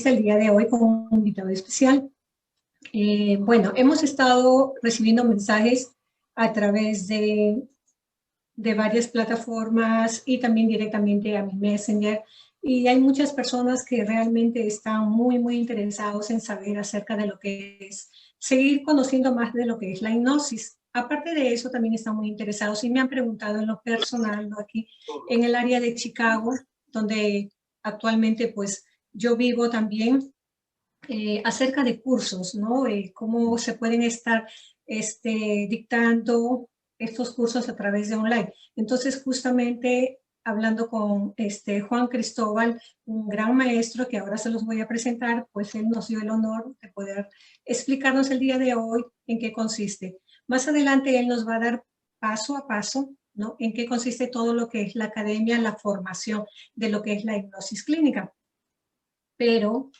entrevista el día de hoy con un invitado especial. Bueno, hemos estado recibiendo mensajes a través de varias plataformas y también directamente a mi Messenger. Y hay muchas personas que realmente están muy interesados en saber acerca de lo que es seguir conociendo más de lo que es la hipnosis. Aparte de eso, también están muy interesados y me han preguntado en lo personal, ¿no? Aquí en el área de Chicago, donde actualmente pues yo vivo también, acerca de cursos, ¿no? Cómo se pueden estar dictando estos cursos a través de online. Entonces, justamente hablando con Juan Cristóbal, un gran maestro que ahora se los voy a presentar, pues él nos dio el honor de poder explicarnos el día de hoy en qué consiste. Más adelante él nos va a dar paso a paso, ¿no? En qué consiste todo lo que es la academia, la formación de lo que es la hipnosis clínica. Pero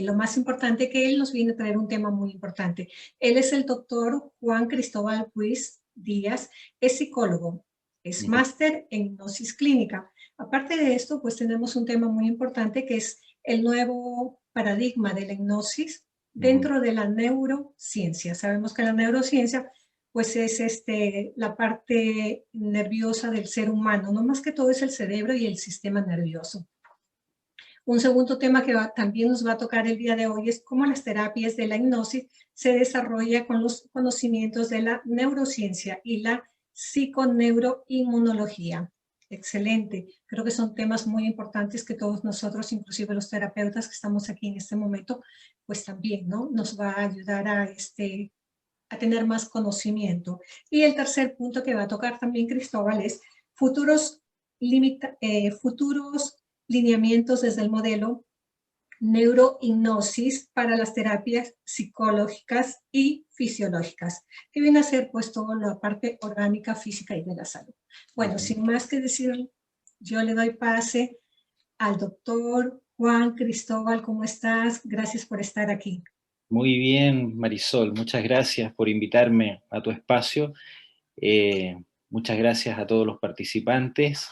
lo más importante que él nos viene a traer un tema muy importante. Él es el doctor Juan Cristóbal Ruiz Díaz, es psicólogo, es máster en hipnosis clínica. Aparte de esto, pues tenemos un tema muy importante que es el nuevo paradigma de la hipnosis dentro de la neurociencia. Sabemos que la neurociencia pues es la parte nerviosa del ser humano, no más que todo es el cerebro y el sistema nervioso. Un segundo tema que también nos va a tocar el día de hoy es cómo las terapias de la hipnosis se desarrollan con los conocimientos de la neurociencia y la psiconeuroinmunología. Excelente. Creo que son temas muy importantes que todos nosotros, inclusive los terapeutas que estamos aquí en este momento, pues también, ¿no? Nos va a ayudar a tener más conocimiento. Y el tercer punto que va a tocar también Cristóbal es futuros lineamientos desde el modelo neurohipnosis para las terapias psicológicas y fisiológicas, que viene a ser pues toda la parte orgánica, física y de la salud. Bueno, sin más que decir, yo le doy pase al doctor Juan Cristóbal. ¿Cómo estás? Gracias por estar aquí. Muy bien, Marisol, muchas gracias por invitarme a tu espacio. Muchas gracias a todos los participantes.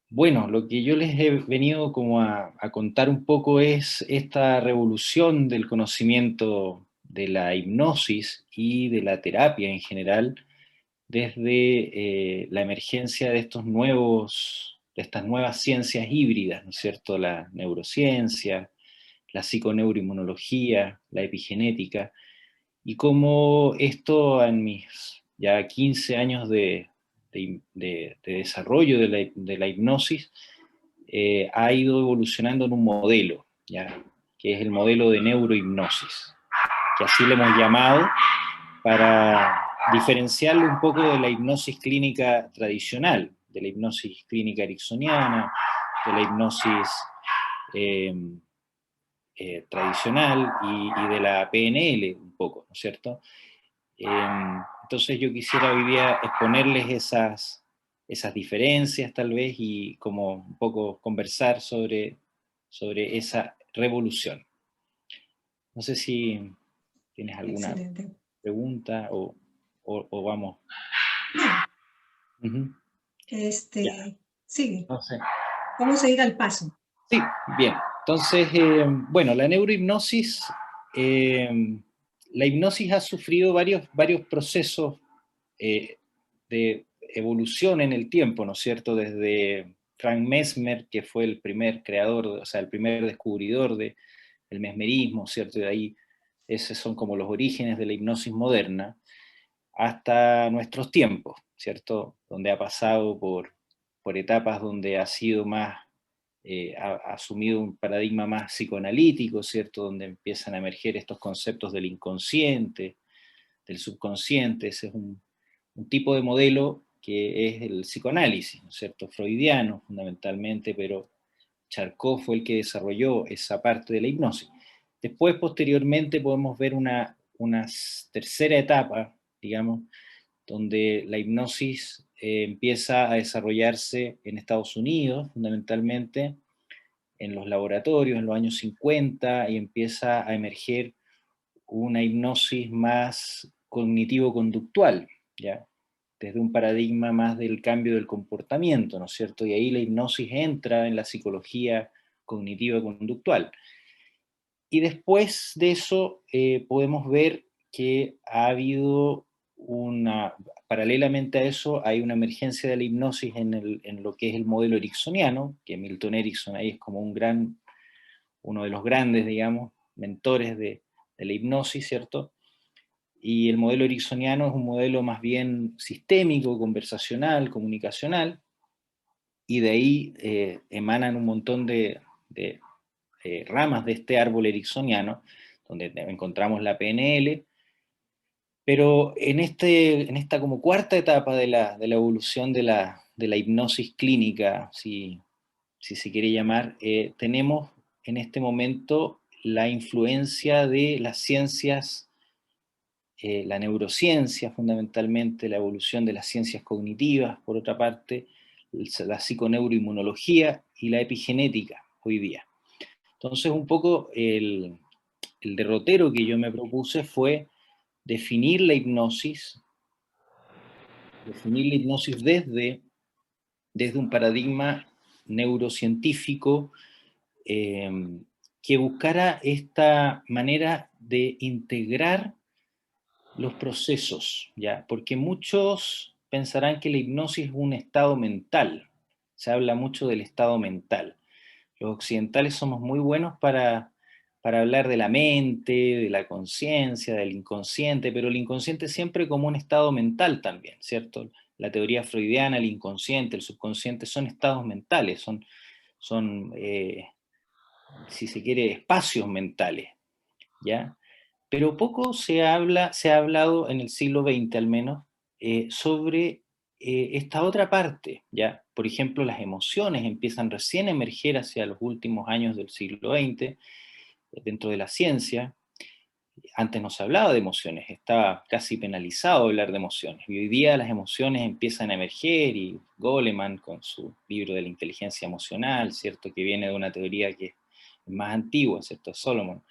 Bueno, lo que yo les he venido como a contar un poco es esta revolución del conocimiento de la hipnosis y de la terapia en general, desde la emergencia de de estas nuevas ciencias híbridas, ¿no es cierto? La neurociencia, la psiconeuroinmunología, la epigenética, y cómo esto en mis ya 15 años de desarrollo de la hipnosis ha ido evolucionando en un modelo, ¿ya? Que es el modelo de neurohipnosis, que así le hemos llamado para diferenciarlo un poco de la hipnosis clínica tradicional, de la hipnosis clínica ericksoniana, de la hipnosis tradicional y de la PNL un poco, ¿no es cierto? Entonces yo quisiera hoy día exponerles esas diferencias tal vez y como un poco conversar sobre esa revolución. No sé si tienes alguna Excelente. pregunta o vamos. No. Ya, Sigue. no sé. Vamos a ir al paso. Sí, bien. Entonces, bueno, la neurohipnosis, la hipnosis ha sufrido varios procesos de evolución en el tiempo, ¿no es cierto? Desde Frank Mesmer, que fue el primer creador, o sea, el primer descubridor del mesmerismo, ¿cierto? Y de ahí, esos son como los orígenes de la hipnosis moderna, hasta nuestros tiempos, ¿cierto? Donde ha pasado por etapas donde ha sido más ha asumido un paradigma más psicoanalítico, ¿cierto? Donde empiezan a emerger estos conceptos del inconsciente, del subconsciente. Ese es un tipo de modelo que es el psicoanálisis, ¿no es cierto? Freudiano fundamentalmente, pero Charcot fue el que desarrolló esa parte de la hipnosis. Después, posteriormente, podemos ver una tercera etapa, digamos, donde la hipnosis empieza a desarrollarse en Estados Unidos, fundamentalmente, en los laboratorios en los años 50 y empieza a emerger una hipnosis más cognitivo-conductual, ¿ya? Desde un paradigma más del cambio del comportamiento, ¿no es cierto? Y ahí la hipnosis entra en la psicología cognitiva conductual. Y después de eso podemos ver que ha habido paralelamente a eso, hay una emergencia de la hipnosis en lo que es el modelo ericksoniano, que Milton Erickson ahí es como uno de los grandes, digamos, mentores de la hipnosis, ¿cierto? Y el modelo ericksoniano es un modelo más bien sistémico, conversacional, comunicacional, y de ahí emanan un montón de ramas de este árbol ericksoniano, donde encontramos la PNL, pero en esta como cuarta etapa de la evolución de la hipnosis clínica, si se quiere llamar, tenemos en este momento la influencia de las ciencias, la neurociencia fundamentalmente, la evolución de las ciencias cognitivas, por otra parte, la psiconeuroinmunología y la epigenética hoy día. Entonces un poco el derrotero que yo me propuse fue definir la hipnosis desde un paradigma neurocientífico que buscara esta manera de integrar los procesos, ¿ya? Porque muchos pensarán que la hipnosis es un estado mental, se habla mucho del estado mental. Los occidentales somos muy buenos para hablar de la mente, de la conciencia, del inconsciente, pero el inconsciente siempre como un estado mental también, ¿cierto? La teoría freudiana, el inconsciente, el subconsciente son estados mentales, son si se quiere, espacios mentales, ¿ya? Pero poco se ha hablado en el siglo XX al menos, sobre esta otra parte, ¿ya? Por ejemplo, las emociones empiezan recién a emerger hacia los últimos años del siglo XX, dentro de la ciencia. Antes no se hablaba de emociones, estaba casi penalizado hablar de emociones. Y hoy día las emociones empiezan a emerger, y Goleman con su libro de la inteligencia emocional, ¿cierto? Que viene de una teoría que es más antigua, ¿cierto? Solomon.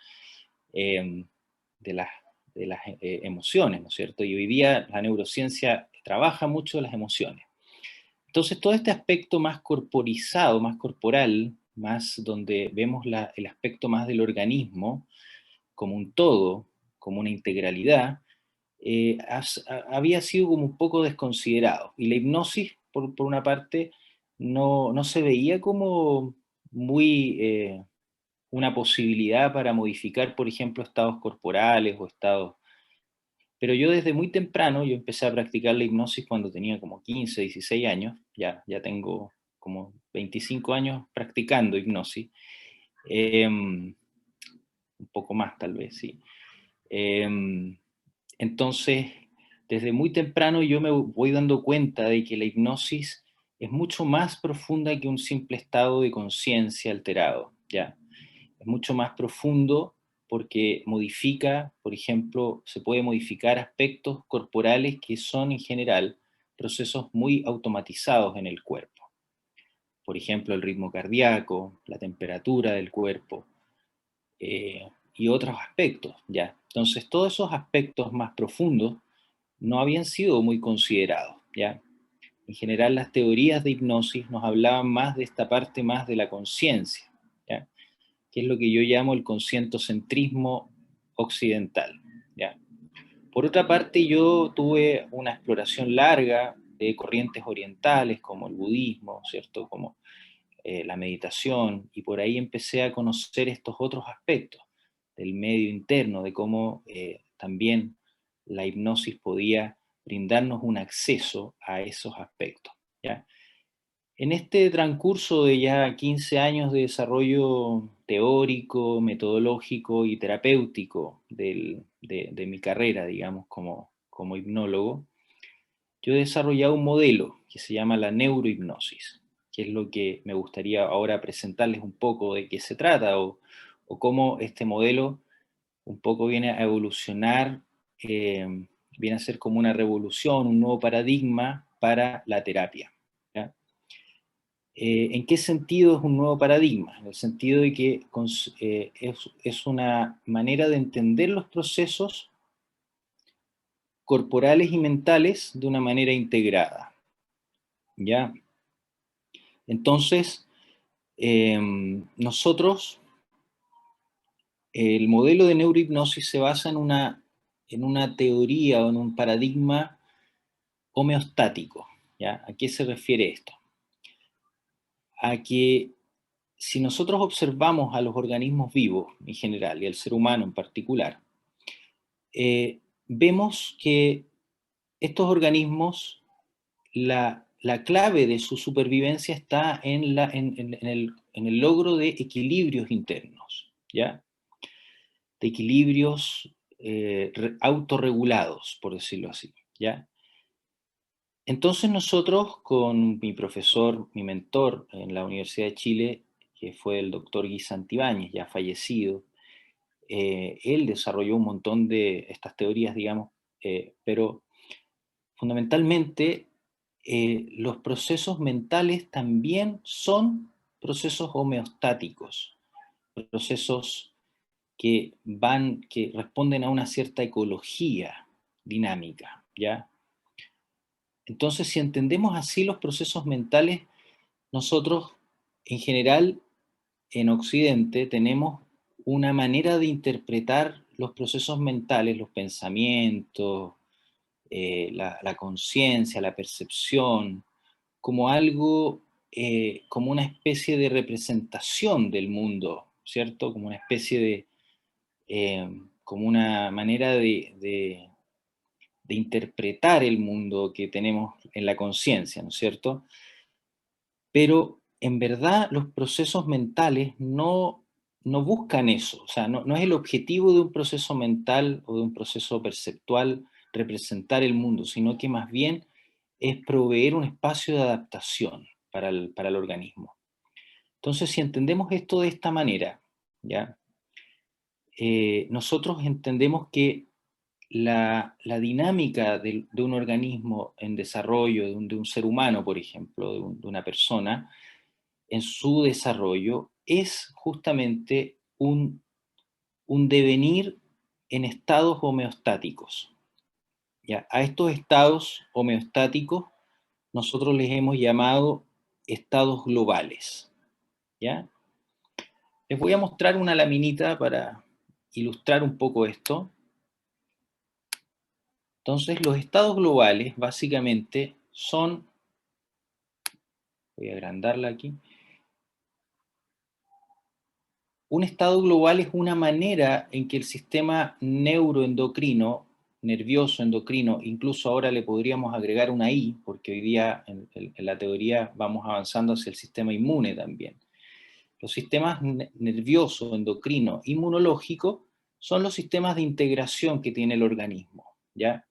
De las emociones, ¿no es cierto? Y hoy día la neurociencia trabaja mucho las emociones. Entonces, todo este aspecto más corporizado, más corporal, más donde vemos el aspecto más del organismo como un todo, como una integralidad, había sido como un poco desconsiderado. Y la hipnosis, por una parte, no se veía como muy una posibilidad para modificar, por ejemplo, estados corporales o estados. Pero yo desde muy temprano, yo empecé a practicar la hipnosis cuando tenía como 15, 16 años, ya tengo como 25 años practicando hipnosis, un poco más tal vez, sí. Entonces, desde muy temprano yo me voy dando cuenta de que la hipnosis es mucho más profunda que un simple estado de conciencia alterado, ¿ya? Es mucho más profundo porque modifica, por ejemplo, se puede modificar aspectos corporales que son en general procesos muy automatizados en el cuerpo. Por ejemplo, el ritmo cardíaco, la temperatura del cuerpo y otros aspectos, ¿ya? Entonces, todos esos aspectos más profundos no habían sido muy considerados, ¿ya? En general, las teorías de hipnosis nos hablaban más de esta parte más de la conciencia, ¿ya? Que es lo que yo llamo el conscientocentrismo occidental, ¿ya? Por otra parte, yo tuve una exploración larga de corrientes orientales como el budismo, ¿cierto? Como la meditación, y por ahí empecé a conocer estos otros aspectos del medio interno, de cómo también la hipnosis podía brindarnos un acceso a esos aspectos, ¿ya? En este transcurso de ya 15 años de desarrollo teórico, metodológico y terapéutico de mi carrera, digamos, como hipnólogo, yo he desarrollado un modelo que se llama la neurohipnosis, que es lo que me gustaría ahora presentarles un poco de qué se trata o cómo este modelo un poco viene a evolucionar, viene a ser como una revolución, un nuevo paradigma para la terapia, ¿ya? ¿En qué sentido es un nuevo paradigma? En el sentido de que es una manera de entender los procesos corporales y mentales de una manera integrada, ¿ya? Entonces, Nosotros, el modelo de neurohipnosis se basa en una teoría o en un paradigma homeostático, ¿ya? ¿A qué se refiere esto? A que si nosotros observamos a los organismos vivos en general y al ser humano en particular, vemos que estos organismos, la clave de su supervivencia está en el logro de equilibrios internos, ¿ya? De equilibrios autorregulados, por decirlo así, ¿ya? Entonces nosotros con mi profesor, mi mentor en la Universidad de Chile, que fue el doctor Guy Santibáñez, ya fallecido, él desarrolló un montón de estas teorías, digamos, pero fundamentalmente los procesos mentales también son procesos homeostáticos, procesos que responden a una cierta ecología dinámica, ¿ya? Entonces, si entendemos así los procesos mentales, nosotros, en general, en Occidente, tenemos una manera de interpretar los procesos mentales, los pensamientos, la conciencia, la percepción, como algo, como una especie de representación del mundo, ¿cierto? Como una especie de, como una manera de interpretar el mundo que tenemos en la conciencia, ¿no es cierto? Pero en verdad los procesos mentales no buscan eso, o sea, no es el objetivo de un proceso mental o de un proceso perceptual representar el mundo, sino que más bien es proveer un espacio de adaptación para el organismo. Entonces, si entendemos esto de esta manera, ¿ya? Nosotros entendemos que la dinámica de un organismo en desarrollo, de un ser humano, por ejemplo, de una persona, en su desarrollo, es justamente un devenir en estados homeostáticos. ¿Ya? A estos estados homeostáticos nosotros les hemos llamado estados globales. ¿Ya? Les voy a mostrar una laminita para ilustrar un poco esto. Entonces, los estados globales básicamente son, voy a agrandarla aquí, un estado global es una manera en que el sistema neuroendocrino, nervioso endocrino, incluso ahora le podríamos agregar una I, porque hoy día en la teoría vamos avanzando hacia el sistema inmune también. Los sistemas nervioso, endocrino, inmunológico son los sistemas de integración que tiene el organismo, ¿ya?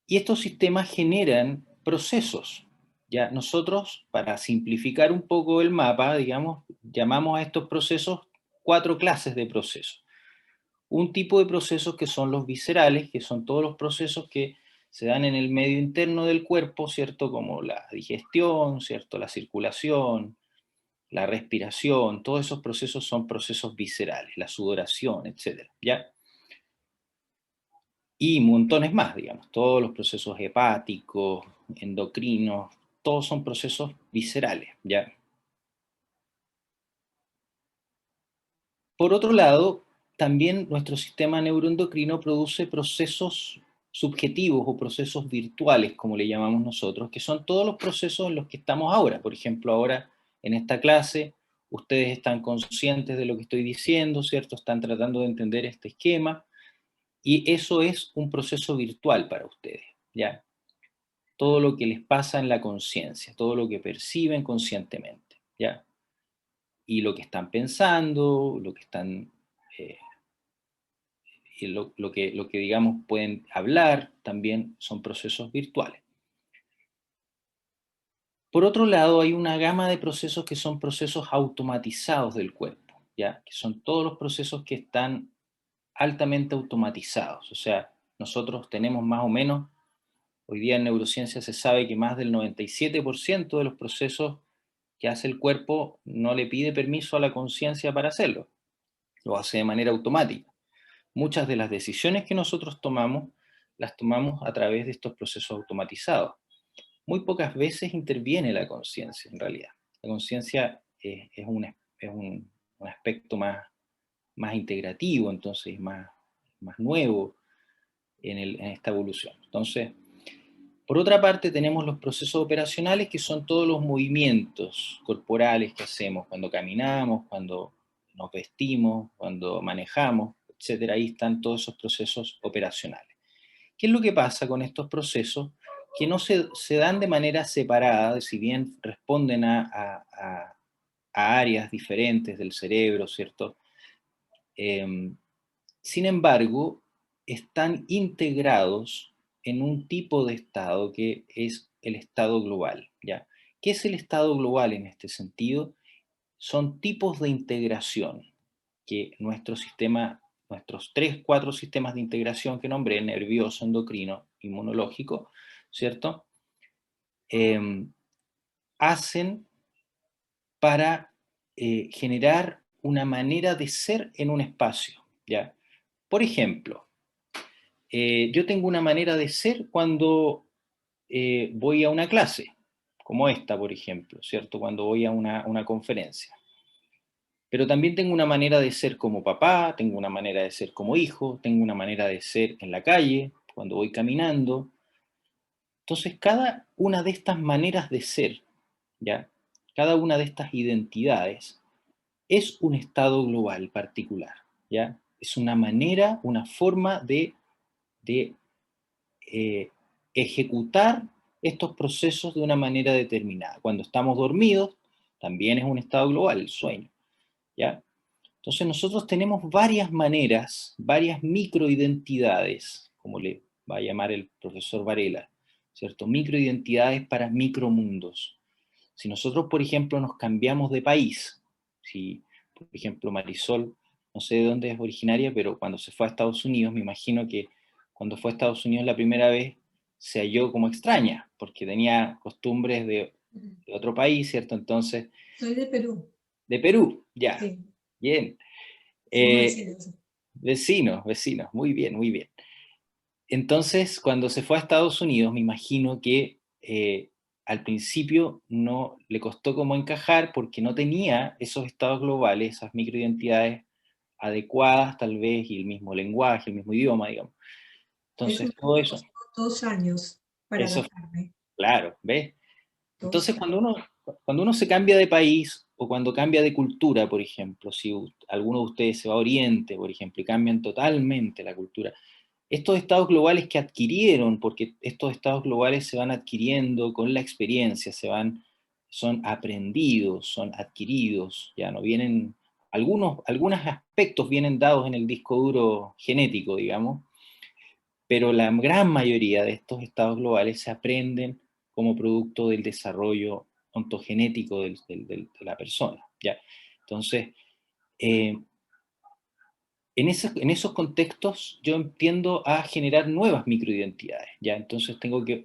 Y estos sistemas generan procesos. Ya nosotros, para simplificar un poco el mapa, digamos, llamamos a estos procesos 4 clases de procesos. Un tipo de procesos que son los viscerales, que son todos los procesos que se dan en el medio interno del cuerpo, ¿cierto? Como la digestión, ¿cierto? La circulación, la respiración, todos esos procesos son procesos viscerales, la sudoración, etc. ¿Ya? Y montones más, digamos, todos los procesos hepáticos, endocrinos, todos son procesos viscerales, ¿ya? Por otro lado, también nuestro sistema neuroendocrino produce procesos subjetivos o procesos virtuales, como le llamamos nosotros, que son todos los procesos en los que estamos ahora. Por ejemplo, ahora en esta clase, ustedes están conscientes de lo que estoy diciendo, ¿cierto? Están tratando de entender este esquema, y eso es un proceso virtual para ustedes, ¿ya? Todo lo que les pasa en la conciencia, todo lo que perciben conscientemente, ¿ya? Y lo que están pensando, lo que están, eh, lo que digamos pueden hablar, también son procesos virtuales. Por otro lado, hay una gama de procesos que son procesos automatizados del cuerpo, ¿ya? Que son todos los procesos que están altamente automatizados. O sea, nosotros tenemos más o menos, hoy día en neurociencia se sabe que más del 97% de los procesos que hace el cuerpo no le pide permiso a la conciencia para hacerlo, lo hace de manera automática. Muchas de las decisiones que nosotros tomamos, las tomamos a través de estos procesos automatizados. Muy pocas veces interviene la conciencia en realidad. La conciencia un aspecto más integrativo, entonces más nuevo en esta evolución. Entonces, por otra parte, tenemos los procesos operacionales, que son todos los movimientos corporales que hacemos cuando caminamos, cuando nos vestimos, cuando manejamos, etcétera. Ahí están todos esos procesos operacionales. ¿Qué es lo que pasa con estos procesos? Que no se dan de manera separada, si bien responden a áreas diferentes del cerebro, ¿cierto? Sin embargo, están integrados en un tipo de estado que es el estado global, ¿ya? ¿Qué es el estado global en este sentido? Son tipos de integración que nuestro sistema, nuestros 3, 4 sistemas de integración que nombré, nervioso, endocrino, inmunológico, ¿cierto? Hacen para generar una manera de ser en un espacio, ¿ya? Por ejemplo, yo tengo una manera de ser cuando voy a una clase, como esta, por ejemplo, ¿cierto? Cuando voy a una conferencia. Pero también tengo una manera de ser como papá, tengo una manera de ser como hijo, tengo una manera de ser en la calle, cuando voy caminando. Entonces, cada una de estas maneras de ser, ¿ya? Cada una de estas identidades es un estado global particular, ¿ya? Es una manera, una forma de ejecutar estos procesos de una manera determinada. Cuando estamos dormidos, también es un estado global, el sueño, ¿ya? Entonces nosotros tenemos varias maneras, varias microidentidades, como le va a llamar el profesor Varela, ¿cierto? Microidentidades para micromundos. Si nosotros, por ejemplo, nos cambiamos de país, si, por ejemplo, Marisol, no sé de dónde es originaria, pero cuando se fue a Estados Unidos, me imagino que cuando fue a Estados Unidos la primera vez se halló como extraña, porque tenía costumbres de otro país, ¿cierto? Entonces, Soy de Perú. de Perú, ya, Sí, bien. somos Eh, vecinos. vecinos, muy bien, muy bien. Entonces, cuando se fue a Estados Unidos, me imagino que al principio no le costó como encajar porque no tenía esos estados globales, esas microidentidades adecuadas tal vez, y el mismo lenguaje, el mismo idioma, digamos. Eso Entonces, todo me eso, costó 2 años para eso, adaptarme. claro, ¿ves? Dos Entonces, años. cuando uno se cambia de país o cuando cambia de cultura, por ejemplo, si alguno de ustedes se va a Oriente, por ejemplo, y cambian totalmente la cultura, estos estados globales que adquirieron, porque estos estados globales se van adquiriendo con la experiencia, son aprendidos, son adquiridos, ya no vienen, algunos aspectos vienen dados en el disco duro genético, digamos, pero la gran mayoría de estos estados globales se aprenden como producto del desarrollo ontogenético de la persona, ¿ya? Entonces, eh, en esos contextos yo tiendo a generar nuevas microidentidades, ¿ya? Entonces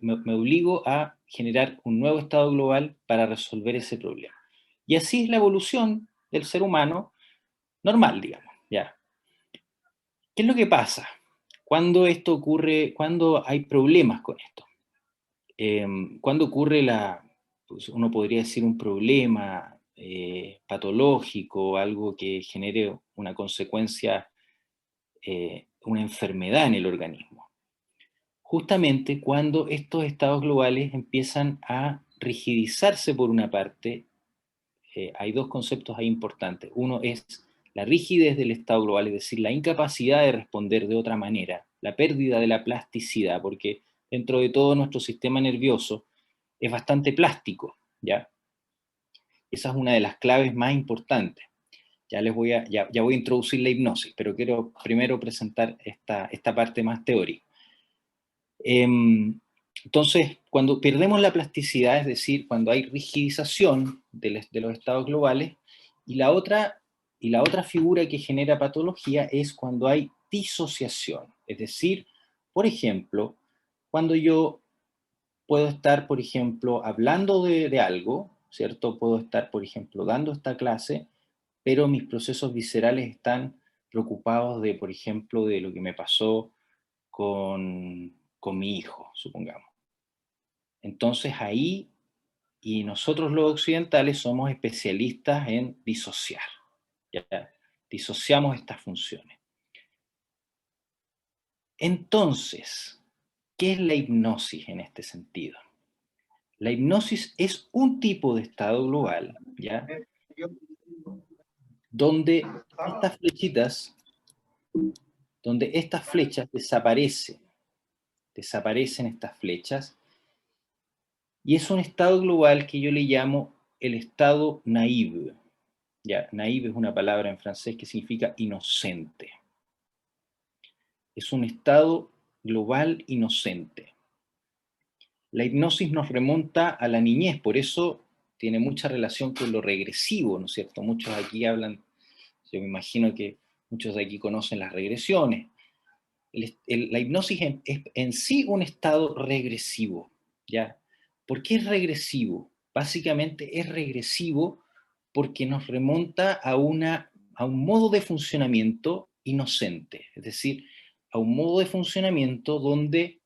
me obligo a generar un nuevo estado global para resolver ese problema. Y así es la evolución del ser humano normal, digamos, ¿ya? ¿Qué es lo que pasa cuando esto ocurre, cuando hay problemas con esto? Cuando ocurre pues uno podría decir un problema patológico, algo que genere una consecuencia, una enfermedad en el organismo. Justamente cuando estos estados globales empiezan a rigidizarse por una parte, hay dos conceptos ahí importantes. Uno es la rigidez del estado global, es decir, la incapacidad de responder de otra manera, la pérdida de la plasticidad, porque dentro de todo nuestro sistema nervioso es bastante plástico, ¿ya? Esa es una de las claves más importantes. Ya voy a introducir la hipnosis, pero quiero primero presentar esta parte más teórica. Entonces, cuando perdemos la plasticidad, es decir, cuando hay rigidización de los estados globales, y y la otra figura que genera patología es cuando hay disociación. Es decir, por ejemplo, cuando yo puedo estar, por ejemplo, hablando de algo, ¿cierto? Puedo estar, por ejemplo, dando esta clase, pero mis procesos viscerales están preocupados de, por ejemplo, de lo que me pasó con mi hijo, supongamos. Entonces ahí Y nosotros los occidentales somos especialistas en disociar. ¿Ya? Disociamos estas funciones. Entonces, ¿qué es la hipnosis en este sentido? La hipnosis es un tipo de estado global, ¿ya? Donde estas flechitas, donde estas flechas desaparecen estas flechas, y es un estado global que yo le llamo el estado naïve. Ya, naïve es una palabra en francés que significa inocente. Es un estado global inocente. La hipnosis nos remonta a la niñez, por eso tiene mucha relación con lo regresivo, ¿no es cierto? Muchos aquí hablan, yo me imagino que muchos de aquí conocen las regresiones. La hipnosis es en sí un estado regresivo, ¿ya? ¿Por qué es regresivo? Básicamente es regresivo porque nos remonta a un modo de funcionamiento inocente, es decir, a un modo de funcionamiento donde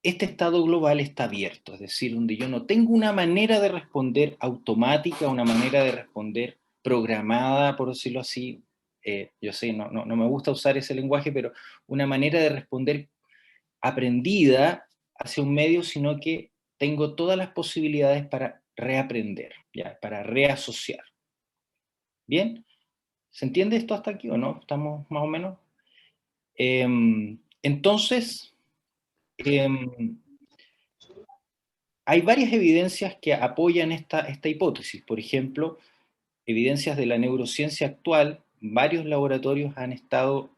este estado global está abierto, es decir, donde yo no tengo una manera de responder automática, una manera de responder programada, por decirlo así. Yo sé, no me gusta usar ese lenguaje, pero una manera de responder aprendida hacia un medio, sino que tengo todas las posibilidades para reaprender, ¿ya? Para reasociar. ¿Bien? ¿Se entiende esto hasta aquí o no? ¿Estamos más o menos? Entonces, hay varias evidencias que apoyan esta hipótesis. Por ejemplo, evidencias de la neurociencia actual, varios laboratorios han estado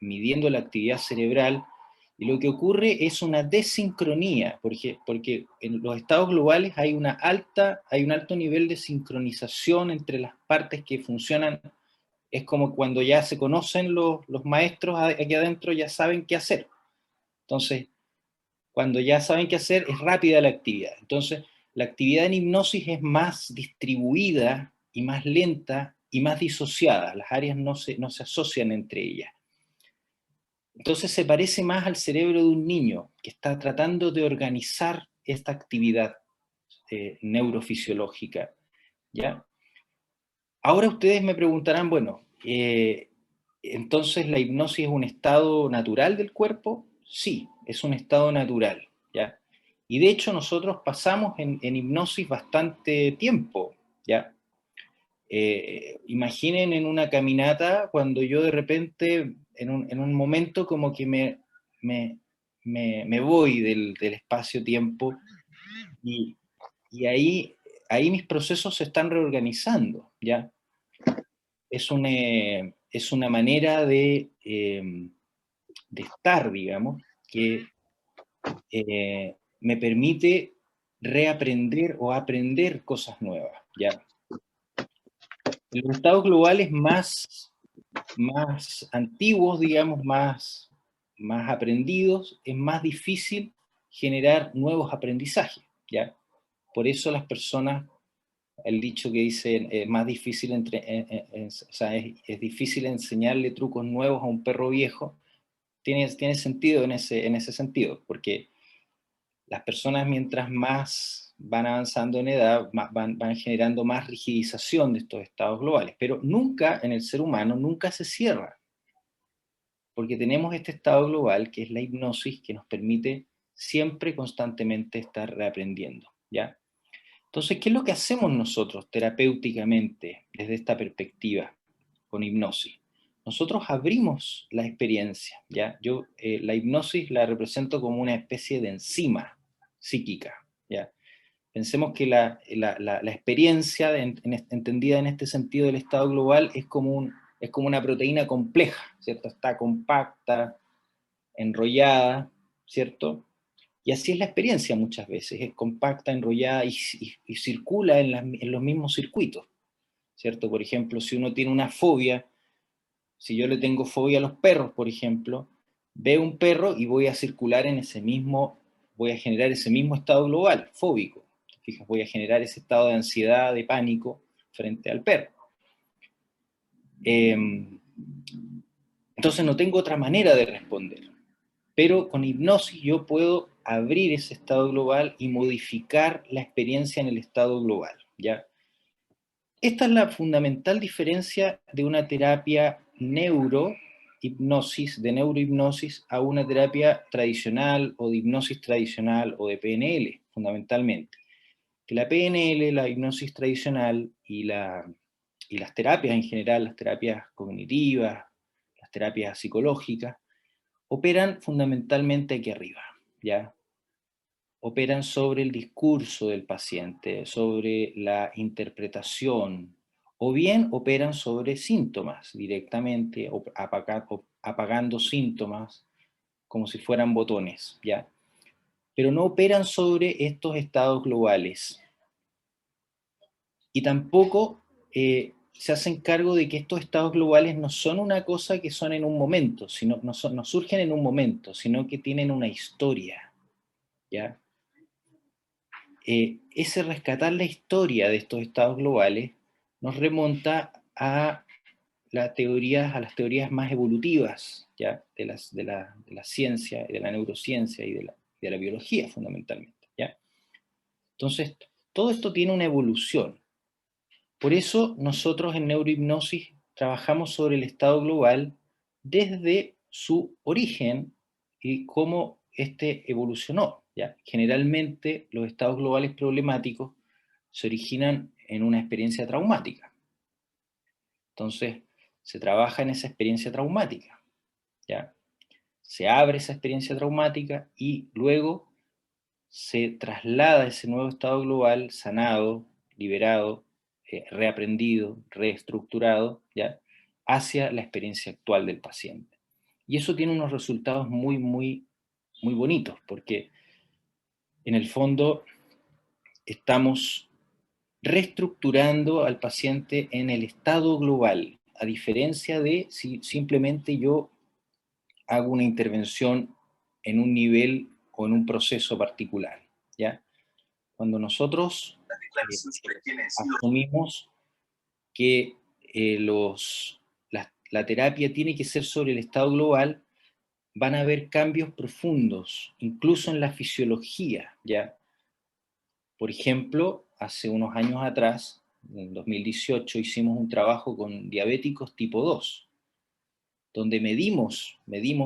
midiendo la actividad cerebral y lo que ocurre es una desincronía, porque en los estados globales hay un alto nivel de sincronización entre las partes que funcionan. Es como cuando ya se conocen los maestros aquí adentro, ya saben qué hacer. Entonces, cuando ya saben qué hacer, es rápida la actividad. Entonces, la actividad en hipnosis es más distribuida y más lenta y más disociada. Las áreas no se asocian entre ellas. Entonces se parece más al cerebro de un niño que está tratando de organizar esta actividad neurofisiológica, ¿ya? Ahora ustedes me preguntarán, bueno, ¿entonces la hipnosis es un estado natural del cuerpo? Sí, es un estado natural, ¿ya? Y de hecho nosotros pasamos en hipnosis bastante tiempo, ¿ya? Imaginen en una caminata cuando yo de repente, en un momento como que me voy del espacio-tiempo y ahí mis procesos se están reorganizando, ¿ya? Es una manera de estar, digamos, que me permite reaprender o aprender cosas nuevas, ¿ya? En los estados globales más antiguos, digamos, más aprendidos, es más difícil generar nuevos aprendizajes, ¿ya? Por eso las personas, el dicho que dice, más difícil o sea, es difícil enseñarle trucos nuevos a un perro viejo, tiene sentido en ese sentido, porque las personas mientras más van avanzando en edad, van generando más rigidización de estos estados globales, pero nunca en el ser humano, nunca se cierra, porque tenemos este estado global que es la hipnosis que nos permite siempre constantemente estar reaprendiendo, ¿ya? Entonces, ¿qué es lo que hacemos nosotros terapéuticamente desde esta perspectiva con hipnosis? Nosotros abrimos la experiencia, ¿ya? Yo la hipnosis la represento como una especie de enzima psíquica, ¿ya? Pensemos que la experiencia, entendida en este sentido del estado global, es como una proteína compleja, ¿cierto? Está compacta, enrollada, ¿cierto? Y así es la experiencia muchas veces, es compacta, enrollada y circula en los mismos circuitos, ¿cierto? Por ejemplo, si uno tiene una fobia, si yo le tengo fobia a los perros, por ejemplo, veo un perro y voy a circular voy a generar ese mismo estado global, fóbico. Fijas, voy a generar ese estado de ansiedad, de pánico frente al perro. Entonces no tengo otra manera de responder. Pero con hipnosis yo puedo abrir ese estado global y modificar la experiencia en el estado global, ¿ya? Esta es la fundamental diferencia de una terapia de neurohipnosis a una terapia tradicional o de hipnosis tradicional o de PNL, fundamentalmente. Que la PNL, la hipnosis tradicional y las terapias en general, las terapias cognitivas, las terapias psicológicas, operan fundamentalmente aquí arriba, ¿ya? Operan sobre el discurso del paciente, sobre la interpretación, o bien operan sobre síntomas directamente, apagando síntomas como si fueran botones, ¿ya? Pero no operan sobre estos estados globales. Y tampoco se hacen cargo de que estos estados globales no son una cosa que son en un momento, no surgen en un momento, sino que tienen una historia, ¿ya? Ese rescatar la historia de estos estados globales nos remonta a las teorías más evolutivas, ¿ya? De la ciencia, de la neurociencia y de la biología fundamentalmente, ¿ya? Entonces, todo esto tiene una evolución. Por eso nosotros en neurohipnosis trabajamos sobre el estado global desde su origen y cómo este evolucionó, ¿ya? Generalmente los estados globales problemáticos se originan en una experiencia traumática. Entonces, se trabaja en esa experiencia traumática, ¿ya? Se abre esa experiencia traumática y luego se traslada ese nuevo estado global sanado, liberado, reaprendido, reestructurado, ¿ya? Hacia la experiencia actual del paciente. Y eso tiene unos resultados muy, muy, muy bonitos, porque en el fondo estamos reestructurando al paciente en el estado global, a diferencia de si simplemente yo hago una intervención en un nivel o en un proceso particular, ¿ya? Cuando nosotros asumimos que la terapia tiene que ser sobre el estado global, van a haber cambios profundos, incluso en la fisiología, ¿ya? Por ejemplo, hace unos años atrás, en 2018, hicimos un trabajo con diabéticos tipo 2, donde medimos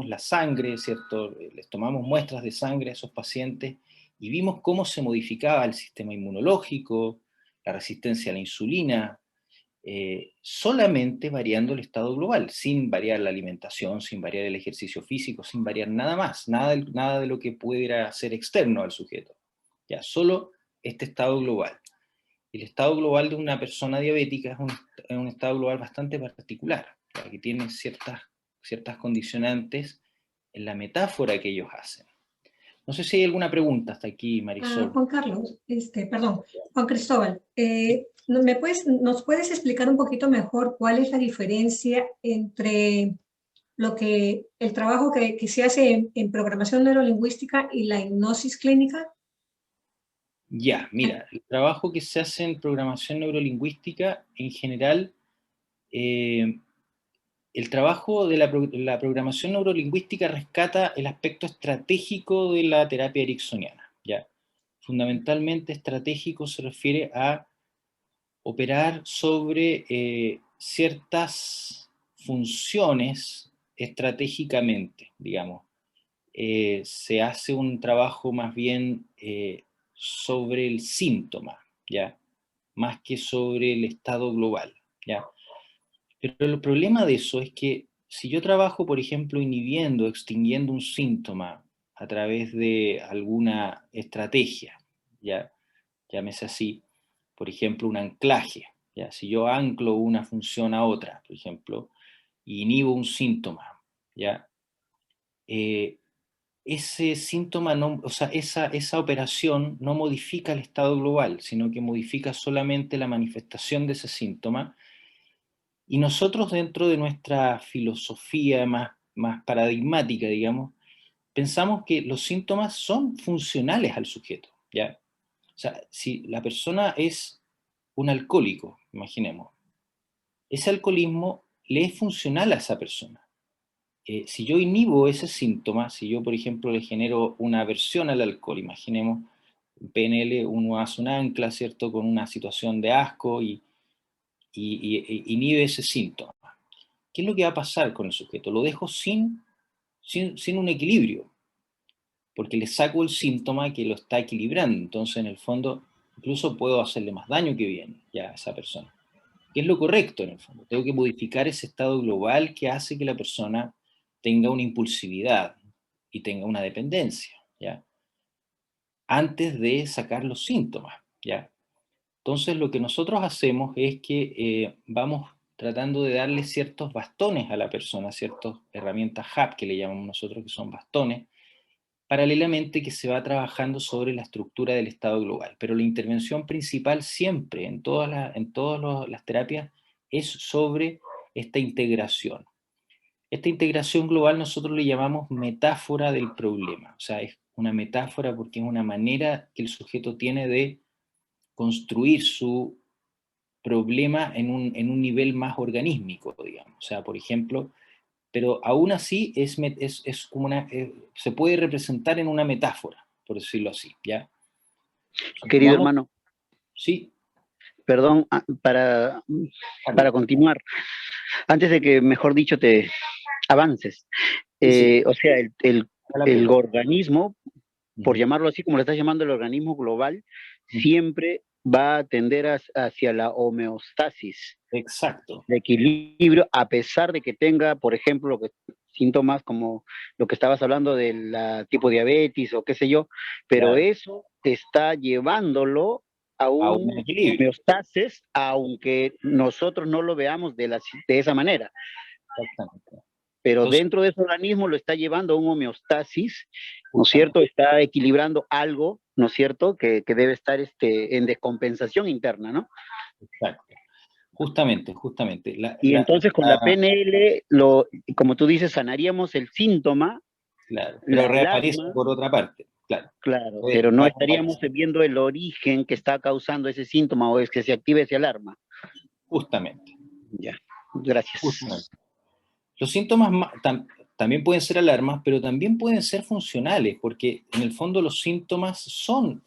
la sangre, ¿cierto? Les tomamos muestras de sangre a esos pacientes y vimos cómo se modificaba el sistema inmunológico, la resistencia a la insulina, solamente variando el estado global, sin variar la alimentación, sin variar el ejercicio físico, sin variar nada más, nada de lo que pudiera ser externo al sujeto. Ya, solo este estado global. El estado global de una persona diabética es un estado global bastante particular, que tiene ciertas condicionantes en la metáfora que ellos hacen. No sé si hay alguna pregunta hasta aquí, Marisol. Juan Carlos, perdón, Juan Cristóbal, ¿nos puedes explicar un poquito mejor cuál es la diferencia entre el trabajo que se hace en programación neurolingüística y la hipnosis clínica? Ya, mira, el trabajo que se hace en programación neurolingüística, en general, el trabajo de la programación neurolingüística rescata el aspecto estratégico de la terapia ericksoniana, ¿ya? Fundamentalmente estratégico se refiere a operar sobre ciertas funciones estratégicamente, digamos. Se hace un trabajo más bien sobre el síntoma, ¿ya? Más que sobre el estado global, ¿ya? Pero el problema de eso es que si yo trabajo, por ejemplo, inhibiendo, extinguiendo un síntoma a través de alguna estrategia, ¿ya? Llámese así, por ejemplo, un anclaje, ¿ya? Si yo anclo una función a otra, por ejemplo, y inhibo un síntoma, ¿ya? Ese síntoma, no, o sea, esa operación no modifica el estado global, sino que modifica solamente la manifestación de ese síntoma. Y nosotros dentro de nuestra filosofía más paradigmática, digamos, pensamos que los síntomas son funcionales al sujeto, ¿ya? O sea, si la persona es un alcohólico, imaginemos, ese alcoholismo le es funcional a esa persona. si yo inhibo ese síntoma, si yo, por ejemplo, le genero una aversión al alcohol, imaginemos, en PNL uno hace un ancla, ¿cierto?, con una situación de asco y inhibe ese síntoma. ¿Qué es lo que va a pasar con el sujeto? Lo dejo sin un equilibrio, porque le saco el síntoma que lo está equilibrando. Entonces, en el fondo, incluso puedo hacerle más daño que bien ya a esa persona. ¿Qué es lo correcto en el fondo? Tengo que modificar ese estado global que hace que la persona tenga una impulsividad y tenga una dependencia, ¿ya? Antes de sacar los síntomas, ¿ya? Entonces, lo que nosotros hacemos es que vamos tratando de darle ciertos bastones a la persona, ciertas herramientas HAP que le llamamos nosotros, que son bastones, paralelamente que se va trabajando sobre la estructura del estado global. Pero la intervención principal siempre, en todas las terapias, es sobre esta integración. Esta integración global nosotros le llamamos metáfora del problema. O sea, es una metáfora porque es una manera que el sujeto tiene de construir su problema en un nivel más organísmico, digamos. O sea, por ejemplo, pero aún así es como se puede representar en una metáfora, por decirlo así, ¿ya? Querido Supongamos, hermano, sí, perdón, para Carlos, continuar, antes de que, mejor dicho, te avances, sí, sí, o sea, vale la el pena. organismo, por Ujú, llamarlo así, como lo estás llamando el organismo global, ujú. siempre va a tender hacia la homeostasis, Exacto, de equilibrio, a pesar de que tenga, por ejemplo, síntomas como lo que estabas hablando del tipo diabetes o qué sé yo, pero claro, eso está llevándolo a a un un equilibrio, homeostasis, aunque nosotros no lo veamos de esa manera. exactamente. Pero Entonces, dentro de ese organismo lo está llevando a un homeostasis, ¿no es justamente, cierto? Está equilibrando algo, ¿no es cierto? Que debe estar en descompensación interna, ¿no? exacto, justamente. Y entonces con la PNL, como tú dices, sanaríamos el síntoma, Claro, la pero reaparece alarma, por otra parte, claro. claro, pero no estaríamos viendo el origen que está causando ese síntoma o es que se active esa alarma. Justamente, Ya, gracias. justamente. Los síntomas también pueden ser alarmas, pero también pueden ser funcionales, porque en el fondo los síntomas son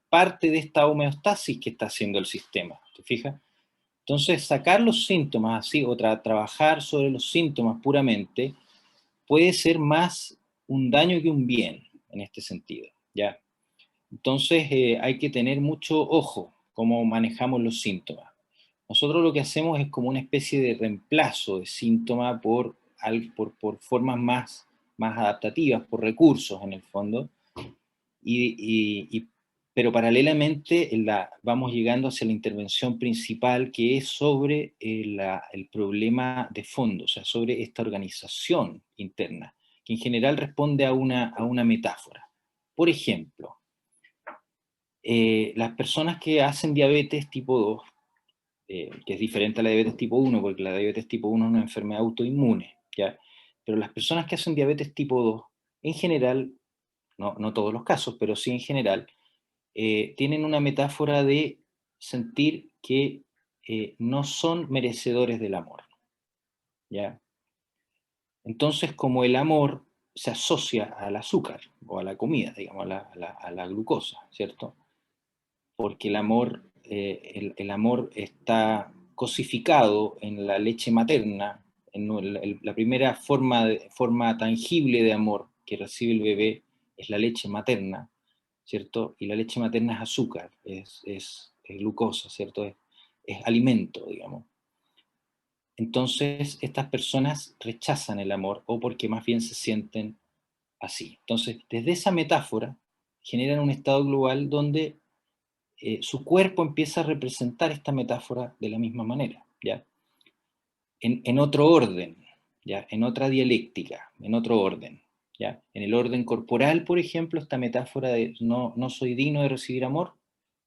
parte de esta homeostasis que está haciendo el sistema, ¿te fijas? Entonces, sacar los síntomas así, o trabajar sobre los síntomas puramente, puede ser más un daño que un bien, en este sentido, ¿ya? Entonces, hay que tener mucho ojo cómo manejamos los síntomas. Nosotros lo que hacemos es como una especie de reemplazo de síntoma por formas más adaptativas, por recursos en el fondo, pero paralelamente vamos llegando hacia la intervención principal que es sobre el problema de fondo, o sea, sobre esta organización interna, que en general responde a una metáfora. Por ejemplo, las personas que hacen diabetes tipo 2, que es diferente a la diabetes tipo 1, porque la diabetes tipo 1 es una enfermedad autoinmune, ¿ya? Pero las personas que hacen diabetes tipo 2, en general, no todos los casos, pero sí en general, tienen una metáfora de sentir que no son merecedores del amor, ¿ya? Entonces, como el amor se asocia al azúcar o a la comida, digamos, a la glucosa, ¿cierto? Porque el amor está cosificado en la leche materna, en la primera forma tangible de amor que recibe el bebé es la leche materna, ¿cierto? Y la leche materna es azúcar, es glucosa, ¿cierto? Es alimento, digamos. Entonces, estas personas rechazan el amor o porque más bien se sienten así. Entonces, desde esa metáfora, generan un estado global donde su cuerpo empieza a representar esta metáfora de la misma manera, ¿ya? En otro orden, ¿ya? En otra dialéctica, en otro orden, ¿ya? En el orden corporal, por ejemplo, esta metáfora de no soy digno de recibir amor,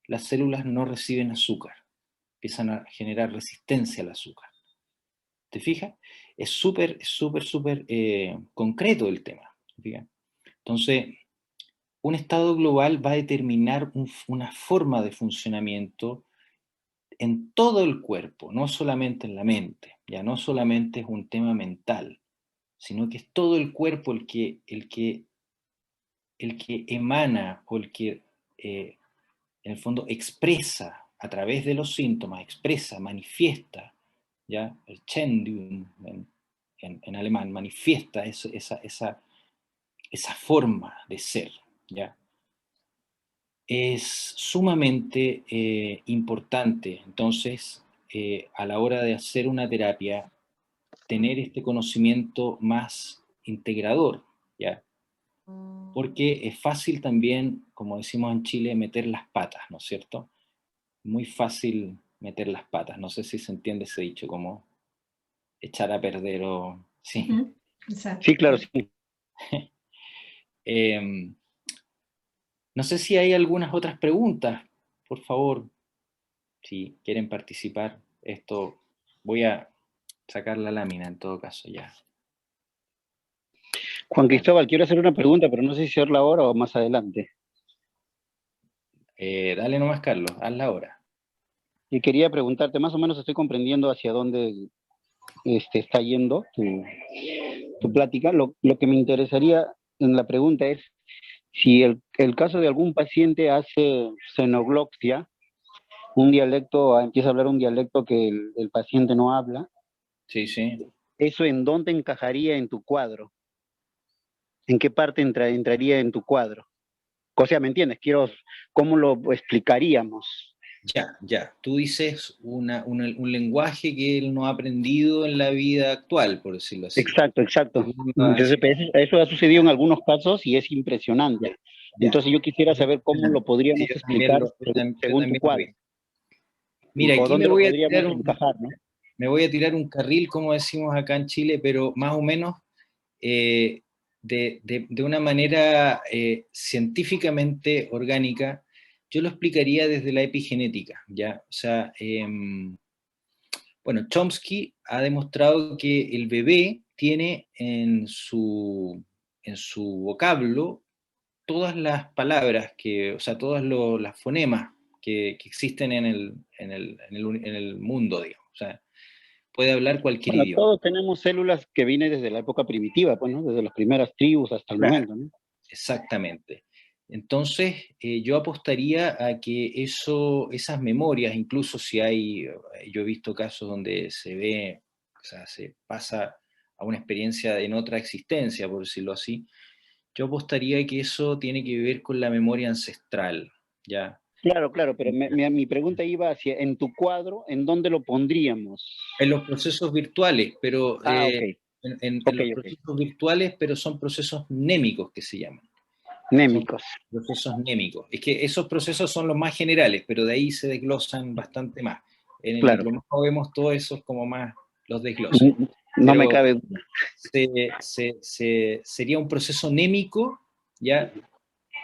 las células no reciben azúcar, empiezan a generar resistencia al azúcar. ¿Te fijas? Es súper concreto el tema. ¿Fija? Entonces, un estado global va a determinar una forma de funcionamiento en todo el cuerpo, no solamente en la mente, ya no solamente es un tema mental, sino que es todo el cuerpo el que emana o el que en el fondo expresa a través de los síntomas, expresa, manifiesta, ¿ya? El Chendium en alemán, manifiesta esa forma de ser, ¿ya? Es sumamente importante, entonces, a la hora de hacer una terapia, tener este conocimiento más integrador, ¿ya? Porque es fácil también, como decimos en Chile, meter las patas, ¿no es cierto? Muy fácil meter las patas, no sé si se entiende ese dicho, como echar a perder o... Sí. Exacto. Sí, claro, sí. No sé si hay algunas otras preguntas, por favor, si quieren participar. Esto voy a sacar la lámina en todo caso ya. Juan Cristóbal, quiero hacer una pregunta, pero no sé si hacerla ahora o más adelante. Dale nomás, Carlos, hazla ahora. Y quería preguntarte, más o menos estoy comprendiendo hacia dónde está yendo tu plática. Lo que me interesaría en la pregunta es si el caso de algún paciente hace xenoglosia, un dialecto, empieza a hablar un dialecto que el paciente no habla, Sí, sí. ¿eso en dónde encajaría en tu cuadro? ¿En qué parte entraría en tu cuadro? O sea, ¿me entiendes? ¿Cómo lo explicaríamos? Ya. Tú dices un lenguaje que él no ha aprendido en la vida actual, por decirlo así. Exacto, exacto. Entonces, pues, eso ha sucedido en algunos casos y es Ya, impresionante. ya. Entonces yo quisiera saber cómo lo Sí, podríamos explicar yo según tu también lo vi. cuadro, Mira, o aquí dónde lo podríamos encajar, ¿no? me voy a tirar un carril, como decimos acá en Chile, pero más o menos eh, de una manera científicamente orgánica. Yo lo explicaría desde la epigenética, ¿ya? O sea, bueno, Chomsky ha demostrado que el bebé tiene en su vocablo todas las palabras o sea, todas las fonemas que existen en el mundo, digamos. O sea, puede hablar cualquier Bueno, idioma. todos tenemos células que vienen desde la época primitiva, pues, ¿no? Desde las primeras tribus hasta el Claro, momento, ¿no? exactamente. Entonces, yo apostaría a que esas memorias, incluso si hay, yo he visto casos donde se ve, o sea, se pasa a una experiencia en otra existencia, por decirlo así, yo apostaría que eso tiene que ver con la memoria ancestral, ¿ya? Claro, claro, pero mi pregunta iba hacia, en tu cuadro, ¿en dónde lo pondríamos? En los procesos virtuales, pero Ah, ok, en ok, los ok. procesos virtuales, pero son procesos némicos que se llaman. Son Némicos. procesos némicos. Es que esos procesos son los más generales, pero de ahí se desglosan bastante más. En el Claro, diplomado vemos todo eso como más los desglosan. no me Pero cabe duda. sería un proceso némico, ¿ya?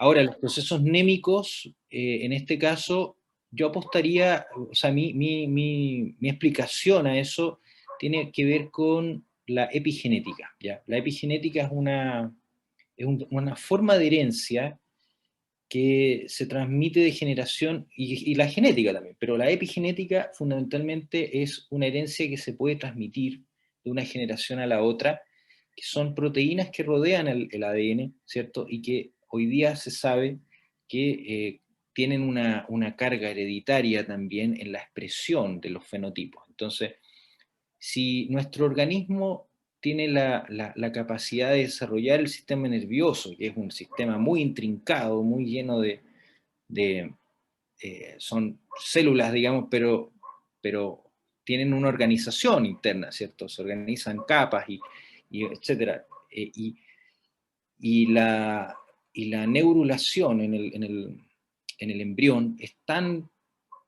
Ahora, los procesos némicos, en este caso, yo apostaría, o sea, mi explicación a eso tiene que ver con la epigenética, ¿ya? La epigenética una forma de herencia que se transmite de generación, y la genética también, pero la epigenética fundamentalmente es una herencia que se puede transmitir de una generación a la otra, que son proteínas que rodean el ADN, ¿cierto? Y que hoy día se sabe que tienen una carga hereditaria también en la expresión de los fenotipos. Entonces, si nuestro organismo tiene la capacidad de desarrollar el sistema nervioso, que es un sistema muy intrincado, muy lleno de son células, digamos, pero tienen una organización interna, ¿cierto? Se organizan capas y etcétera. Y, y la neurulación en el embrión es tan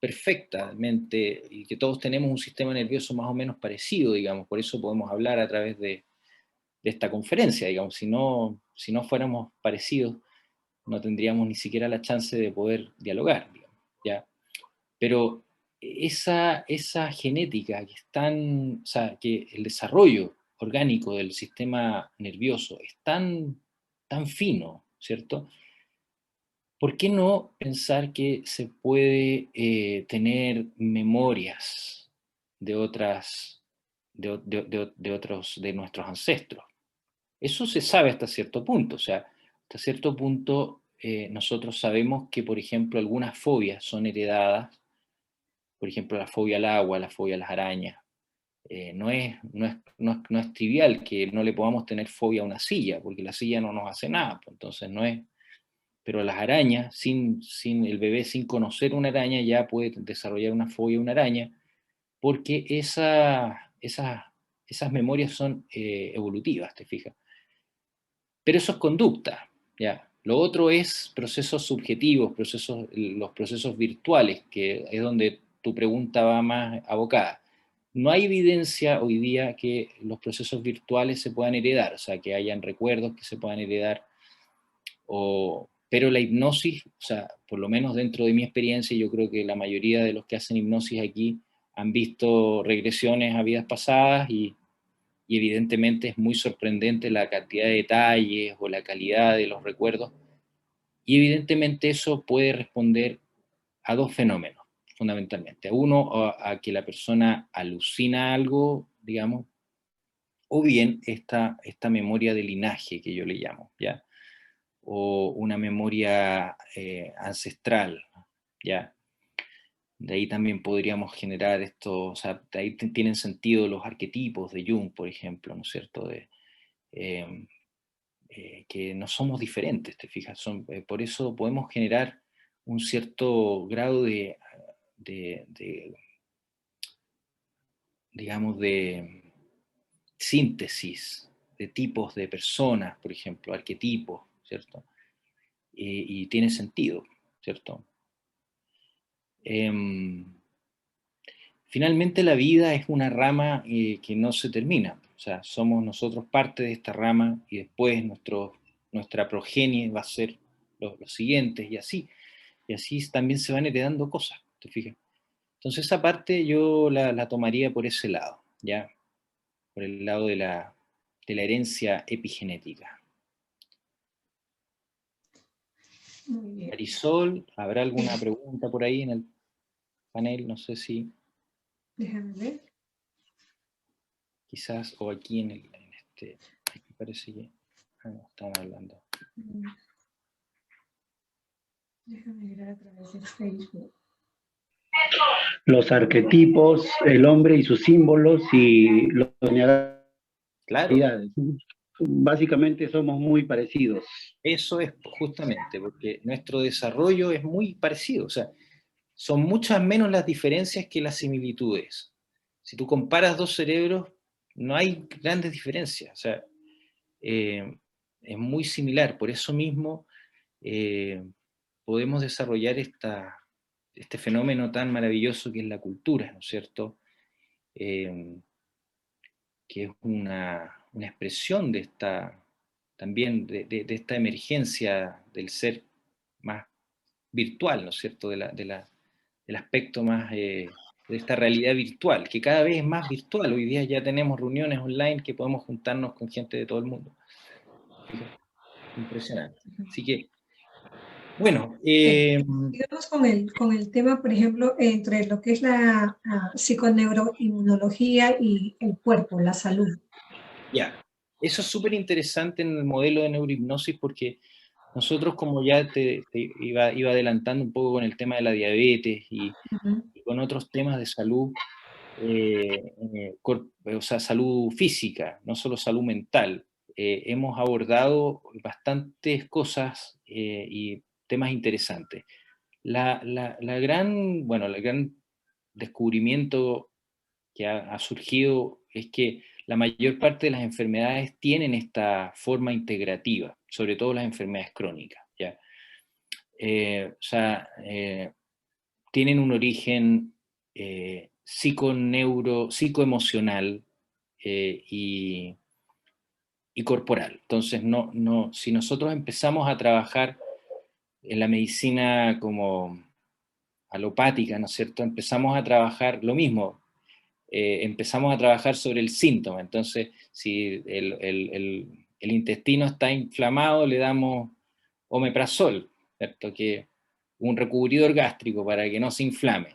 perfectamente y que todos tenemos un sistema nervioso más o menos parecido, digamos, por eso podemos hablar a través de esta conferencia, digamos, si no fuéramos parecidos, no tendríamos ni siquiera la chance de poder dialogar, digamos, ¿ya? Pero esa genética que es tan, o sea, que el desarrollo orgánico del sistema nervioso es tan fino, ¿cierto? ¿Por qué no pensar que se puede tener memorias de otras, de otros, de nuestros ancestros? Eso se sabe hasta cierto punto, o sea, hasta cierto punto nosotros sabemos que, por ejemplo, algunas fobias son heredadas, por ejemplo, la fobia al agua, la fobia a las arañas. No es trivial que no le podamos tener fobia a una silla, porque la silla no nos hace nada, pues, entonces no es. Pero las arañas, el bebé sin conocer una araña ya puede desarrollar una fobia a una araña, porque esas memorias son evolutivas, ¿te fijas? Pero eso es conducta, ¿ya? Lo otro es procesos subjetivos, los procesos virtuales, que es donde tu pregunta va más abocada. No hay evidencia hoy día que los procesos virtuales se puedan heredar, o sea, que hayan recuerdos que se puedan heredar, pero la hipnosis, o sea, por lo menos dentro de mi experiencia, yo creo que la mayoría de los que hacen hipnosis aquí han visto regresiones a vidas pasadas y evidentemente es muy sorprendente la cantidad de detalles o la calidad de los recuerdos, y evidentemente eso puede responder a dos fenómenos, fundamentalmente. Uno, a que la persona alucina algo, digamos, o bien esta memoria de linaje que yo le llamo, ¿ya? O una memoria ancestral, ¿ya? De ahí también podríamos generar esto, o sea, de ahí tienen sentido los arquetipos de Jung, por ejemplo, ¿no es cierto? Eh, que no somos diferentes, ¿te fijas? Por eso podemos generar un cierto grado de digamos, de síntesis de tipos de personas, por ejemplo, arquetipos, ¿cierto? Y tiene sentido, ¿cierto? Finalmente la vida es una rama que no se termina, o sea, somos nosotros parte de esta rama y después nuestra progenie va a ser los siguientes y así también se van heredando cosas, ¿te fijas? Entonces esa parte yo la tomaría por ese lado, ¿ya? Por el lado de la herencia epigenética. Muy bien. Marisol, ¿habrá alguna pregunta por ahí en el panel? No sé si Déjame ver. quizás, o aquí me parece que están hablando. Déjame ver a través del Facebook. Los arquetipos, el hombre y sus símbolos y los Claro, básicamente somos muy parecidos. eso es justamente, porque nuestro desarrollo es muy parecido, o sea, son muchas menos las diferencias que las similitudes. Si tú comparas dos cerebros, no hay grandes diferencias, o sea, es muy similar, por eso mismo podemos desarrollar este fenómeno tan maravilloso que es la cultura, ¿no es cierto? Que es una expresión de también de esta emergencia del ser más virtual, ¿no es cierto? Del aspecto más de esta realidad virtual, que cada vez es más virtual. Hoy día ya tenemos reuniones online que podemos juntarnos con gente de todo el mundo. Impresionante. Así que, bueno. Sigamos con el tema, por ejemplo, entre lo que es la psiconeuroinmunología y el cuerpo, la salud. Ya, eso es súper interesante en el modelo de neurohipnosis porque nosotros, como ya te iba adelantando un poco con el tema de la diabetes y con otros temas de salud, o sea, salud física, no solo salud mental, hemos abordado bastantes cosas y temas interesantes. El gran descubrimiento que ha surgido es que la mayor parte de las enfermedades tienen esta forma integrativa, sobre todo las enfermedades crónicas, ¿ya? O sea, tienen un origen psicoemocional y corporal. Entonces, si nosotros empezamos a trabajar en la medicina como alopática, ¿no es cierto? Empezamos a trabajar lo mismo, empezamos a trabajar sobre el síntoma. Entonces, si el intestino está inflamado, le damos omeprazol, ¿cierto? Que un recubridor gástrico para que no se inflame.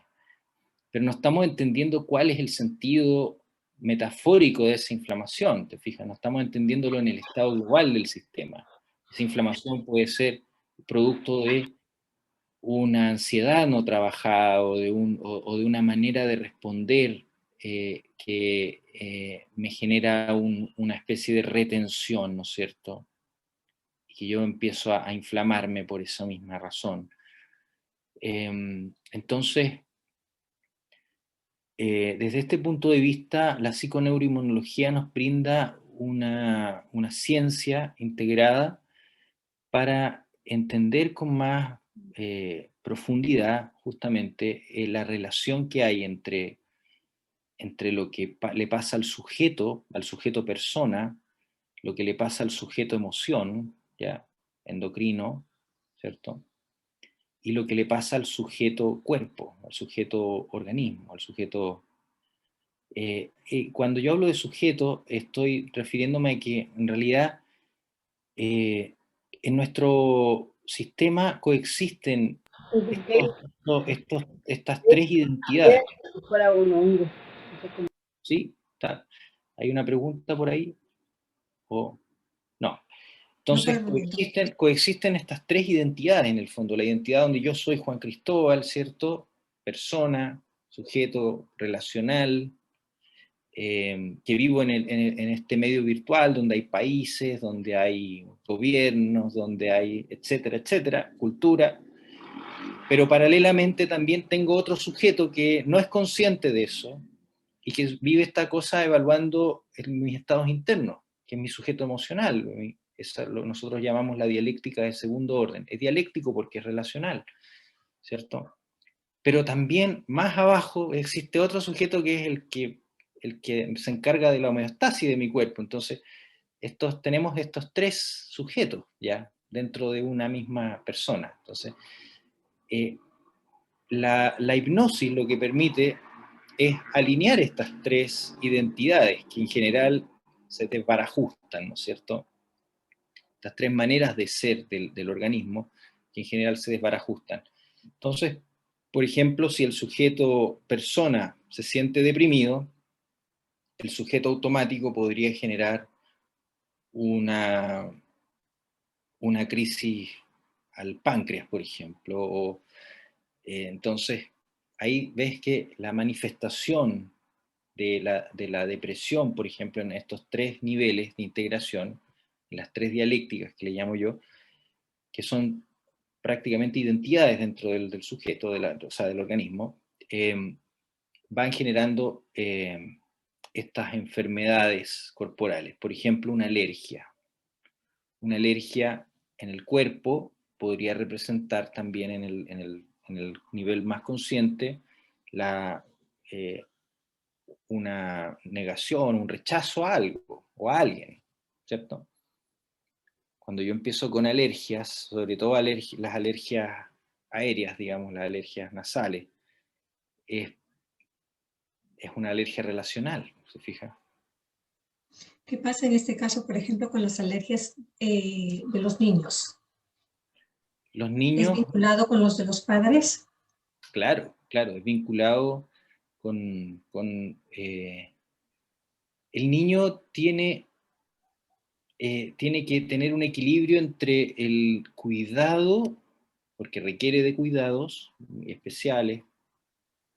Pero no estamos entendiendo cuál es el sentido metafórico de esa inflamación, ¿te fijas? No estamos entendiéndolo en el estado global del sistema. Esa inflamación puede ser producto de una ansiedad no trabajada o de una manera de responder que me genera una especie de retención, ¿no es cierto? Y que yo empiezo a inflamarme por esa misma razón. Entonces, desde este punto de vista, la psiconeuroinmunología nos brinda una ciencia integrada para entender con más profundidad justamente la relación que hay entre lo que le pasa al sujeto persona, lo que le pasa al sujeto emoción, ya, endocrino, ¿cierto? Y lo que le pasa al sujeto cuerpo, al sujeto organismo, al sujeto... cuando yo hablo de sujeto, estoy refiriéndome a que en realidad en nuestro sistema coexisten estas tres identidades. ¿Sí? ¿Hay una pregunta por ahí? ¿O no? Entonces, coexisten estas tres identidades en el fondo. La identidad donde yo soy Juan Cristóbal, ¿cierto? Persona, sujeto relacional, que vivo en este medio virtual donde hay países, donde hay gobiernos, donde hay etcétera, etcétera, cultura. Pero paralelamente también tengo otro sujeto que no es consciente de eso y que vive esta cosa evaluando mis estados internos, que es mi sujeto emocional. Nosotros llamamos la dialéctica de segundo orden. Es dialéctico porque es relacional, ¿cierto? Pero también más abajo existe otro sujeto que es el que se encarga de la homeostasis de mi cuerpo. Entonces, tenemos estos tres sujetos ya dentro de una misma persona. Entonces, la hipnosis lo que permite es alinear estas tres identidades que en general se desbarajustan, ¿no es cierto? Estas tres maneras de ser del organismo que en general se desbarajustan. Entonces, por ejemplo, si el sujeto persona se siente deprimido, el sujeto automático podría generar una crisis al páncreas, por ejemplo. Entonces, ahí ves que la manifestación de la depresión, por ejemplo, en estos tres niveles de integración, en las tres dialécticas que le llamo yo, que son prácticamente identidades dentro del sujeto, o sea, del organismo, van generando estas enfermedades corporales. Por ejemplo, una alergia. Una alergia en el cuerpo podría representar también en el nivel más consciente una negación, un rechazo a algo o a alguien, ¿cierto? Cuando yo empiezo con alergias, sobre todo las alergias aéreas, digamos, las alergias nasales, es una alergia relacional, ¿se fija? ¿Qué pasa en este caso, por ejemplo, con las alergias de los niños? Los niños... ¿Es vinculado con los de los padres? Claro, es vinculado con el niño tiene que tener un equilibrio entre el cuidado, porque requiere de cuidados especiales,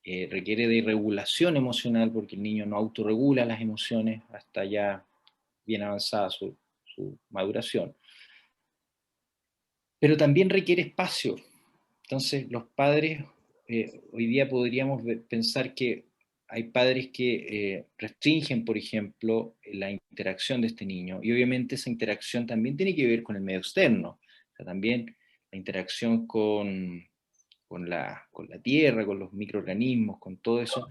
requiere de regulación emocional, porque el niño no autorregula las emociones hasta ya bien avanzada su maduración, pero también requiere espacio. Entonces los padres, hoy día podríamos pensar que hay padres que restringen, por ejemplo, la interacción de este niño, y obviamente esa interacción también tiene que ver con el medio externo, o sea, también la interacción con la tierra, con los microorganismos, con todo eso,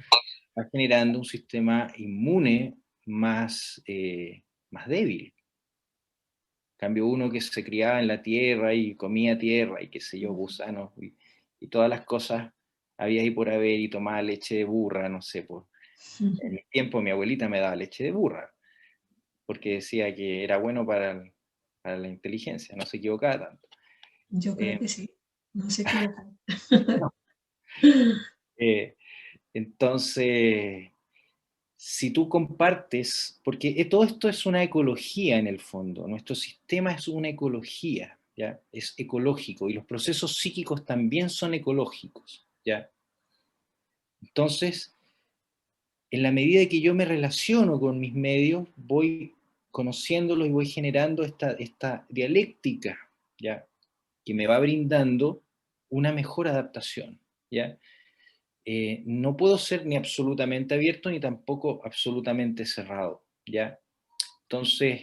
va generando un sistema inmune más débil. En cambio, uno que se criaba en la tierra y comía tierra y qué sé yo, gusanos y todas las cosas había ahí por haber, y tomaba leche de burra, no sé, pues. En mi tiempo mi abuelita me daba leche de burra, porque decía que era bueno para la inteligencia, no se equivocaba tanto. Yo creo que sí, no se equivoca. Entonces, si tú compartes, porque todo esto es una ecología en el fondo, nuestro sistema es una ecología, ¿ya? Es ecológico, y los procesos psíquicos también son ecológicos, ¿ya? Entonces, en la medida que yo me relaciono con mis medios, voy conociéndolos y voy generando esta dialéctica, ¿ya? Que me va brindando una mejor adaptación, ¿ya? No puedo ser ni absolutamente abierto ni tampoco absolutamente cerrado, ¿ya? Entonces,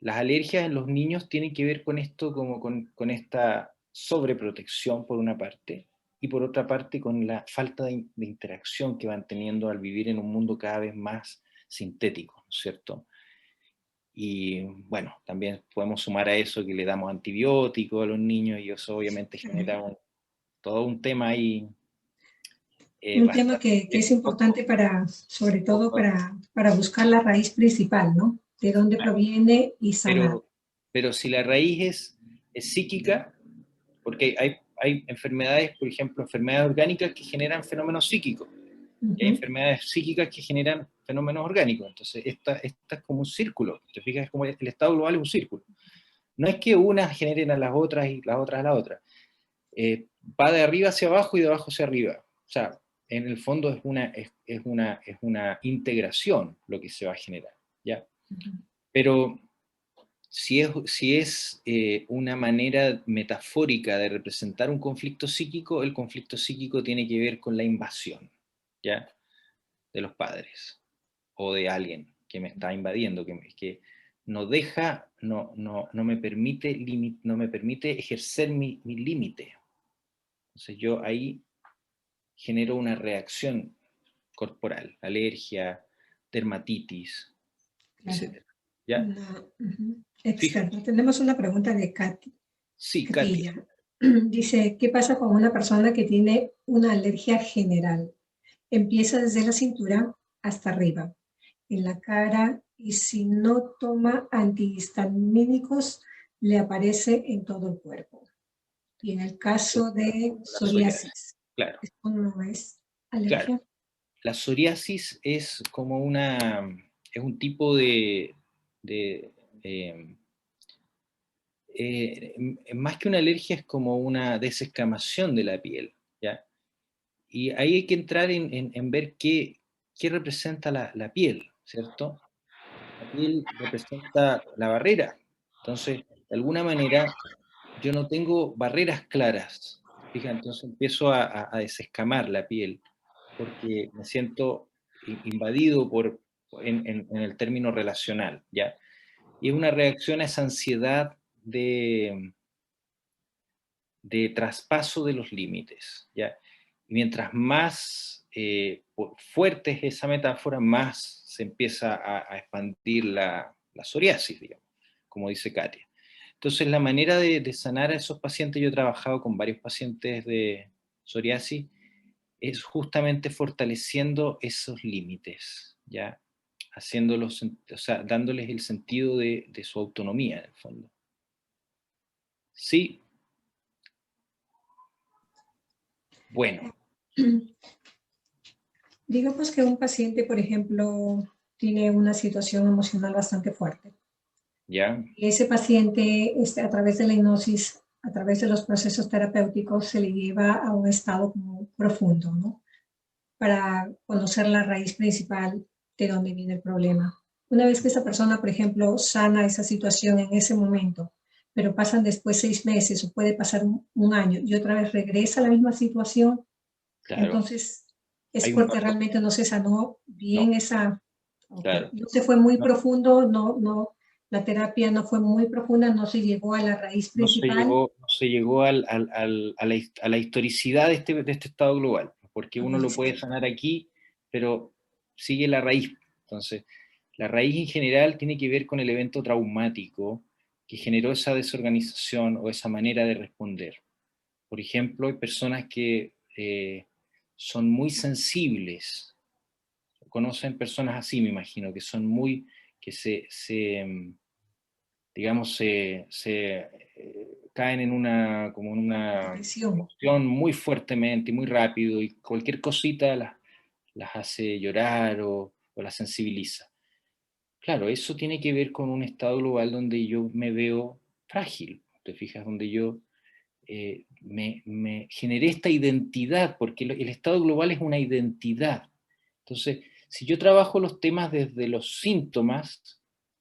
las alergias en los niños tienen que ver con esto, como con esta sobreprotección por una parte, y por otra parte con la falta de interacción que van teniendo al vivir en un mundo cada vez más sintético, ¿no es cierto? Y bueno, también podemos sumar a eso que le damos antibióticos a los niños, y eso obviamente genera todo un tema ahí Un tema que bastante es importante para, sobre todo para buscar la raíz principal, ¿no? De dónde proviene y sanar. pero si la raíz es psíquica, porque hay enfermedades, por ejemplo, enfermedades orgánicas que generan fenómenos psíquicos, y hay enfermedades psíquicas que generan fenómenos orgánicos. Entonces, esta es como un círculo. ¿Te fijas? Es como el estado global es un círculo. No es que unas generen a las otras y las otras a las otras. Va de arriba hacia abajo y de abajo hacia arriba. O sea, en el fondo es una integración lo que se va a generar, ¿ya? Pero si es una manera metafórica de representar un conflicto psíquico, el conflicto psíquico tiene que ver con la invasión, ¿ya? De los padres o de alguien que me está invadiendo, que no deja, no me permite, no me permite ejercer mi límite. Entonces yo ahí genero una reacción corporal, alergia, dermatitis, Claro. etc. ¿Ya? Excelente. Fíjate. Tenemos una pregunta de Katy. Sí, Katy. Catilla. Dice, ¿qué pasa con una persona que tiene una alergia general? Empieza desde la cintura hasta arriba, en la cara, y si no toma antihistamínicos, le aparece en todo el cuerpo. Y en el caso de La psoriasis. psoriasis, Claro, ¿esto no es claro. alergia? La psoriasis es como es un tipo de más que una alergia, es como una desescamación de la piel, ¿ya? Y ahí hay que entrar en ver qué representa la piel, ¿cierto? La piel representa la barrera. Entonces, de alguna manera, yo no tengo barreras claras. Fíjate, entonces empiezo a desescamar la piel porque me siento invadido en el término relacional, ¿ya? Y es una reacción a esa ansiedad de traspaso de los límites, ¿ya? Y mientras más fuerte es esa metáfora, más se empieza a expandir la psoriasis, digamos, como dice Katia. Entonces, la manera de sanar a esos pacientes, yo he trabajado con varios pacientes de psoriasis, es justamente fortaleciendo esos límites, ¿ya? Haciéndolos, o sea, dándoles el sentido de su autonomía, en el fondo. Sí, bueno, Digamos que un paciente, por ejemplo, tiene una situación emocional bastante fuerte. ¿ya? Y ese paciente, a través de la hipnosis, a través de los procesos terapéuticos, se le lleva a un estado como profundo, ¿no? Para conocer la raíz principal de dónde viene el problema. Una vez que esa persona, por ejemplo, sana esa situación en ese momento, pero pasan después 6 meses o puede pasar un año y otra vez regresa a la misma situación, Claro, entonces es hay un porque patrón. realmente no se sanó No, bien esa, claro. okay. No se fue muy No, profundo, la terapia no fue muy profunda, no se llegó a la raíz principal. no se llegó a la historicidad de este estado global, porque uno lo puede sanar aquí, pero sigue la raíz. Entonces, la raíz en general tiene que ver con el evento traumático que generó esa desorganización o esa manera de responder. Por ejemplo, hay personas que son muy sensibles. Conocen personas así, me imagino, que son muy, que digamos, caen en como en una Depresión. emoción muy fuertemente y muy rápido, y cualquier cosita las hace llorar o las sensibiliza. Claro, eso tiene que ver con un estado global donde yo me veo frágil, ¿te fijas? Donde yo me generé esta identidad, porque el estado global es una identidad. Entonces, si yo trabajo los temas desde los síntomas,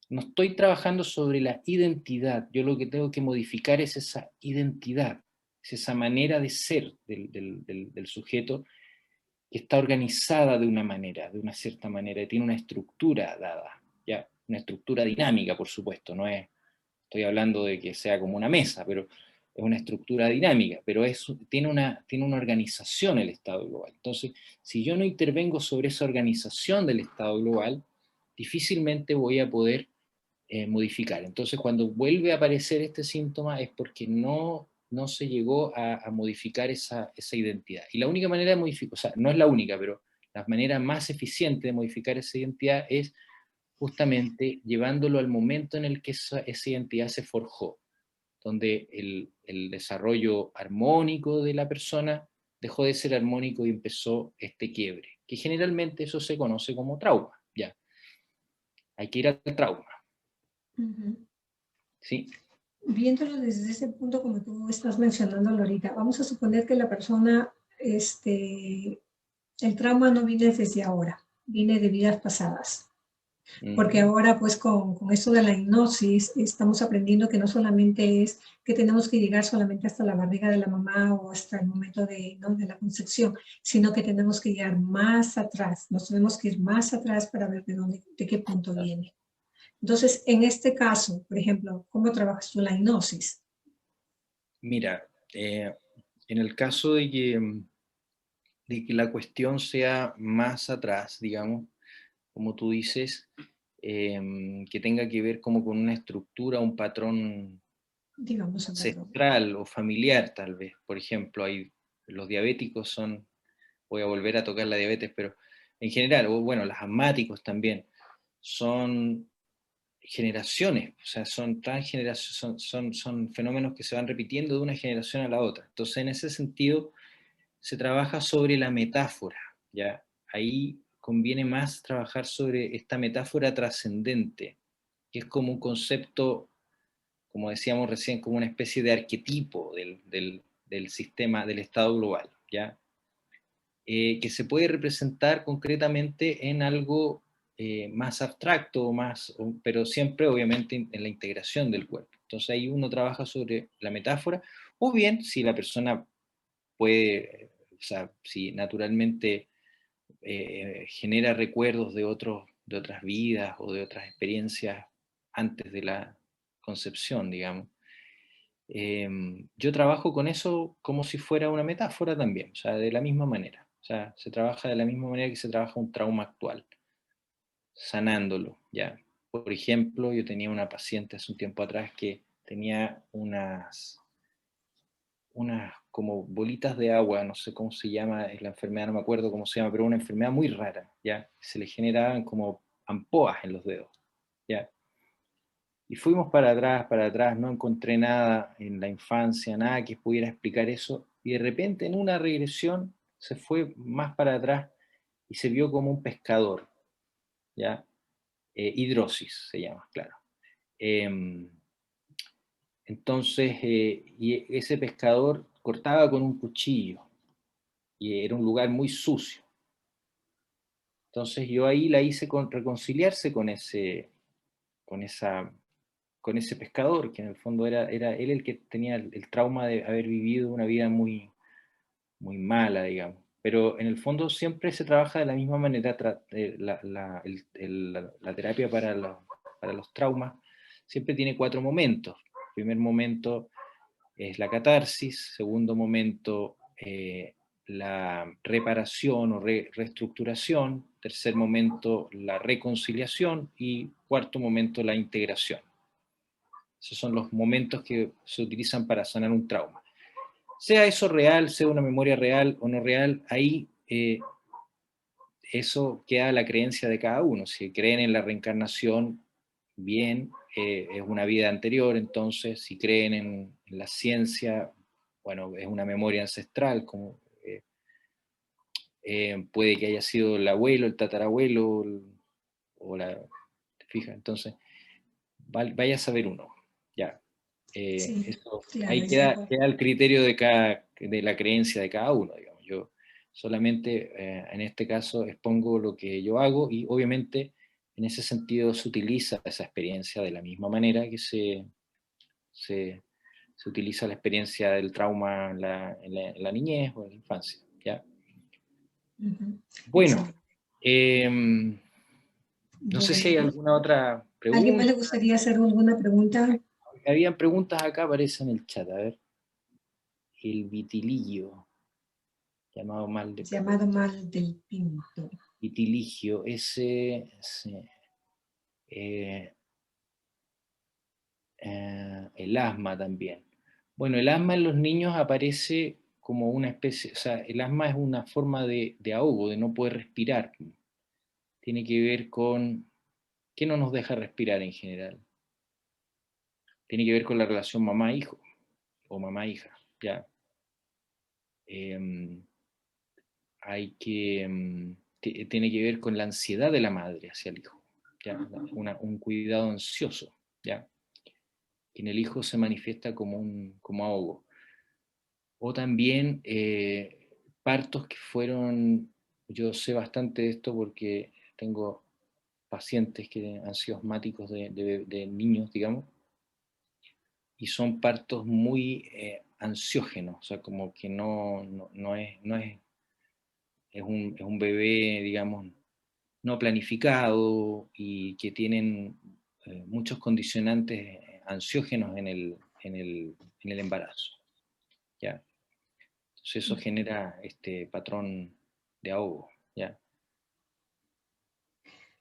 no estoy trabajando sobre la identidad. Yo lo que tengo que modificar es esa identidad, es esa manera de ser del sujeto que está organizada de una cierta manera, y tiene una estructura dada, ¿ya? Una estructura dinámica, por supuesto, no es, estoy hablando de que sea como una mesa, pero es una estructura dinámica, pero tiene una organización el estado global. Entonces, si yo no intervengo sobre esa organización del estado global, difícilmente voy a poder modificar. Entonces, cuando vuelve a aparecer este síntoma es porque no se llegó a modificar esa identidad. Y la única manera de modificar, o sea, no es la única, pero la manera más eficiente de modificar esa identidad es justamente llevándolo al momento en el que esa identidad se forjó, donde el desarrollo armónico de la persona dejó de ser armónico y empezó este quiebre, que generalmente eso se conoce como trauma. Ya, hay que ir al trauma. ¿Sí? Viéndolo desde ese punto, como tú estás mencionando ahorita, vamos a suponer que la persona, el trauma no viene desde ahora, viene de vidas pasadas. Porque ahora, pues, con esto de la hipnosis, estamos aprendiendo que no solamente es que tenemos que llegar solamente hasta la barriga de la mamá o hasta el momento de, ¿no?, de la concepción, sino que tenemos que llegar más atrás, nos tenemos que ir más atrás para ver de qué punto viene. Entonces, en este caso, por ejemplo, ¿cómo trabajas tú la hipnosis? Mira, en el caso de que la cuestión sea más atrás, digamos, como tú dices, que tenga que ver como con una estructura, un patrón Digamos, el patrón. ancestral o familiar tal vez. Por ejemplo, los diabéticos son, voy a volver a tocar la diabetes, pero en general, o bueno, los asmáticos también, son generaciones, o sea, son fenómenos que se van repitiendo de una generación a la otra. Entonces, en ese sentido, se trabaja sobre la metáfora, ¿ya? Ahí conviene más trabajar sobre esta metáfora trascendente, que es como un concepto, como decíamos recién, como una especie de arquetipo del sistema, del estado global, ¿ya? Que se puede representar concretamente en algo más abstracto, pero siempre obviamente en la integración del cuerpo. Entonces ahí uno trabaja sobre la metáfora, o bien si la persona puede, o sea, si naturalmente genera recuerdos de otras vidas o de otras experiencias antes de la concepción, digamos. Yo trabajo con eso como si fuera una metáfora también, o sea, de la misma manera. O sea, se trabaja de la misma manera que se trabaja un trauma actual, sanándolo, ¿ya? Por ejemplo, yo tenía una paciente hace un tiempo atrás que tenía unas como bolitas de agua, no sé cómo se llama, es la enfermedad, no me acuerdo cómo se llama, pero una enfermedad muy rara, ¿ya? Se le generaban como ampoas en los dedos, ¿ya? Y fuimos para atrás, no encontré nada en la infancia, nada que pudiera explicar eso, y de repente en una regresión se fue más para atrás y se vio como un pescador, ¿ya? Hidrosis se llama, claro. Entonces, y ese pescador cortaba con un cuchillo, y era un lugar muy sucio. Entonces yo ahí la hice reconciliarse con con ese pescador, que en el fondo era él el que tenía el trauma de haber vivido una vida muy, muy mala, digamos. Pero en el fondo siempre se trabaja de la misma manera, la terapia para los traumas siempre tiene 4 momentos. El primer momento es la catarsis, segundo momento la reparación o reestructuración, tercer momento la reconciliación y cuarto momento la integración. Esos son los momentos que se utilizan para sanar un trauma. Sea eso real, sea una memoria real o no real, ahí eso queda a la creencia de cada uno. Si creen en la reencarnación, bien, es una vida anterior, entonces si creen en la ciencia, bueno, es una memoria ancestral, como puede que haya sido el abuelo, el tatarabuelo, o la... ¿Te fijas? Entonces, vaya a saber uno, ya. Sí, Eso claro, ahí es igual. queda el criterio de la creencia de cada uno, digamos. Yo solamente en este caso expongo lo que yo hago y obviamente en ese sentido se utiliza esa experiencia de la misma manera que se utiliza la experiencia del trauma en la niñez o en la infancia, ¿ya? Ujú. Bueno, Excelente. no sé si hay Bueno, alguna otra ¿alguien más pregunta. le gustaría hacer alguna pregunta? Habían preguntas acá, aparece en el chat, a ver. El vitiligo, llamado mal de Llamado mal del pinto. vitiligio, ese, eh, el asma también. Bueno, el asma en los niños aparece como una especie, o sea, el asma es una forma de ahogo, de no poder respirar. Tiene que ver con, ¿qué no nos deja respirar en general? Tiene que ver con la relación mamá-hijo o mamá-hija, ¿ya? Eh, hay que, tiene que ver con la ansiedad de la madre hacia el hijo, ¿ya? Un cuidado ansioso, ¿ya? Que en el hijo se manifiesta como ahogo. O también partos que fueron, yo sé bastante de esto porque tengo pacientes que han sido asmáticos de niños, digamos, y son partos muy ansiógenos, o sea, como que es un bebé, digamos, no planificado y que tienen muchos condicionantes ansiógenos en el embarazo, ¿ya? Entonces eso genera este patrón de ahogo, ¿ya?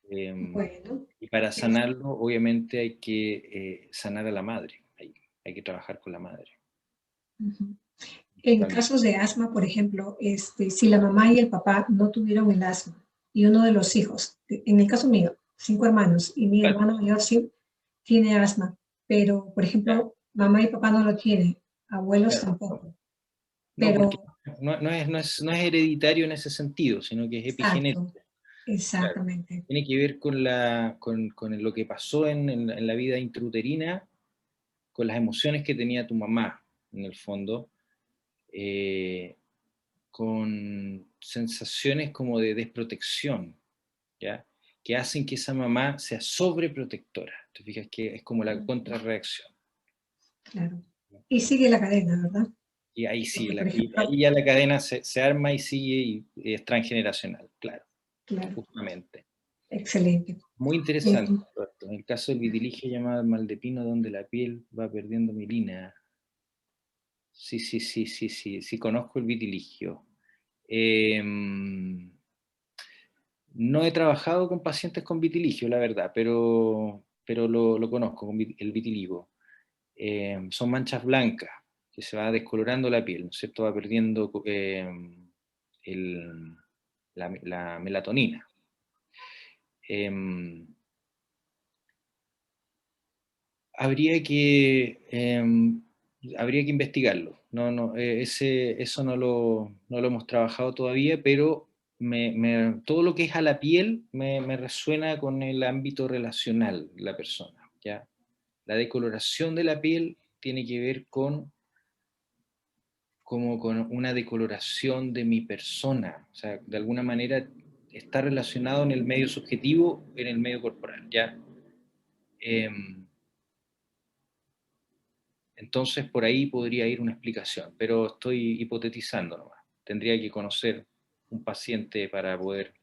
Bueno, Y para es- sanarlo, obviamente hay que sanar a la madre, hay que trabajar con la madre, ujú. En principalmente. casos de asma, por ejemplo, si la mamá y el papá no tuvieron el asma y uno de los hijos, en el caso mío, 5 hermanos y mi Claro, hermano mayor sí tiene asma, pero por claro, ejemplo, mamá y papá no lo tienen, abuelos claro. tampoco, No, porque pero no es hereditario en ese sentido, sino que es exacto, epigenético. Claro. exactamente. Tiene que ver con lo que pasó en la vida intrauterina, con las emociones que tenía tu mamá, en el fondo, eh, con sensaciones como de desprotección, ¿ya? Que hacen que esa mamá sea sobreprotectora. Te fijas que es como la contrarreacción. Claro. Y sigue la cadena, ¿verdad? Y ahí sí, Porque, por y ejemplo, ahí ya la cadena se arma y sigue y es transgeneracional, claro, claro, justamente. excelente. Muy Eh, interesante, Roberto. En el caso del vitiligio llamado mal de pino, donde la piel va perdiendo mielina. Sí, sí, sí, sí, sí, sí, conozco el vitiligio. No he trabajado con pacientes con vitiligio, la verdad, pero lo conozco, el vitiligo. Son manchas blancas que se va descolorando la piel, ¿no es cierto? Va perdiendo el- la melatonina. Eh, habría habría que investigarlo. No, no, eso no lo hemos trabajado todavía, pero todo lo que es a la piel me resuena con el ámbito relacional de la persona, ¿ya? La decoloración de la piel tiene que ver como con una decoloración de mi persona, o sea, de alguna manera está relacionado en el medio subjetivo, en el medio corporal, ¿ya? Em, Entonces por ahí podría ir una explicación, pero estoy hipotetizando nomás. Tendría que conocer un paciente para poder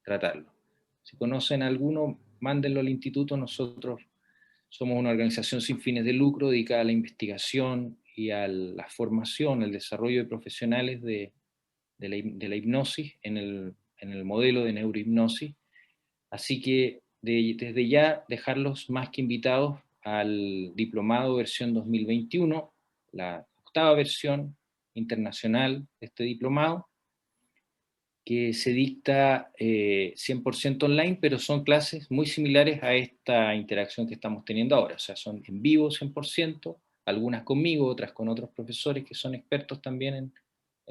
tratarlo. Si conocen alguno, mándenlo al instituto. Nosotros somos una organización sin fines de lucro dedicada a la investigación y a la formación, el desarrollo de profesionales de la hipnosis en el modelo de neurohipnosis. Así que desde ya dejarlos más que invitados al diplomado versión 2021, la octava versión internacional de este diplomado, que se dicta 100% online, pero son clases muy similares a esta interacción que estamos teniendo ahora. O sea, son en vivo 100%, algunas conmigo, otras con otros profesores que son expertos también en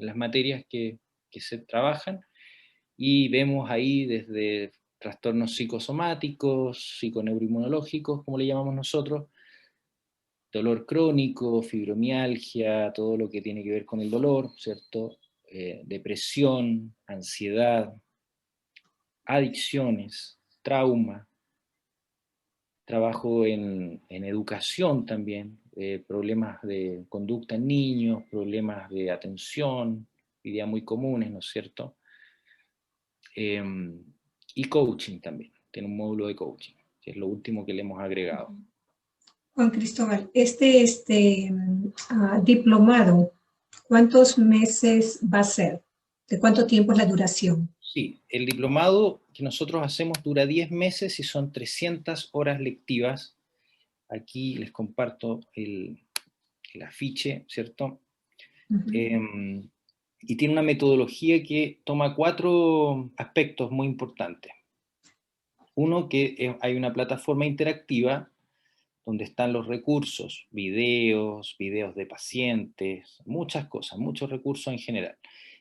las materias que se trabajan, y vemos ahí desde trastornos psicosomáticos, psiconeuroinmunológicos, como le llamamos nosotros, dolor crónico, fibromialgia, todo lo que tiene que ver con el dolor, ¿cierto? Depresión, ansiedad, adicciones, trauma, trabajo en educación también, problemas de conducta en niños, problemas de atención, ideas muy comunes, ¿no es cierto? Y coaching también, tiene un módulo de coaching, que es lo último que le hemos agregado. Juan Cristóbal, diplomado, ¿cuántos meses va a ser? ¿De cuánto tiempo es la duración? Sí, el diplomado que nosotros hacemos dura 10 meses y son 300 horas lectivas. Aquí les comparto el afiche, ¿cierto? Y tiene una metodología que toma 4 aspectos muy importantes. Uno, que hay una plataforma interactiva donde están los recursos, videos de pacientes, muchas cosas, muchos recursos en general,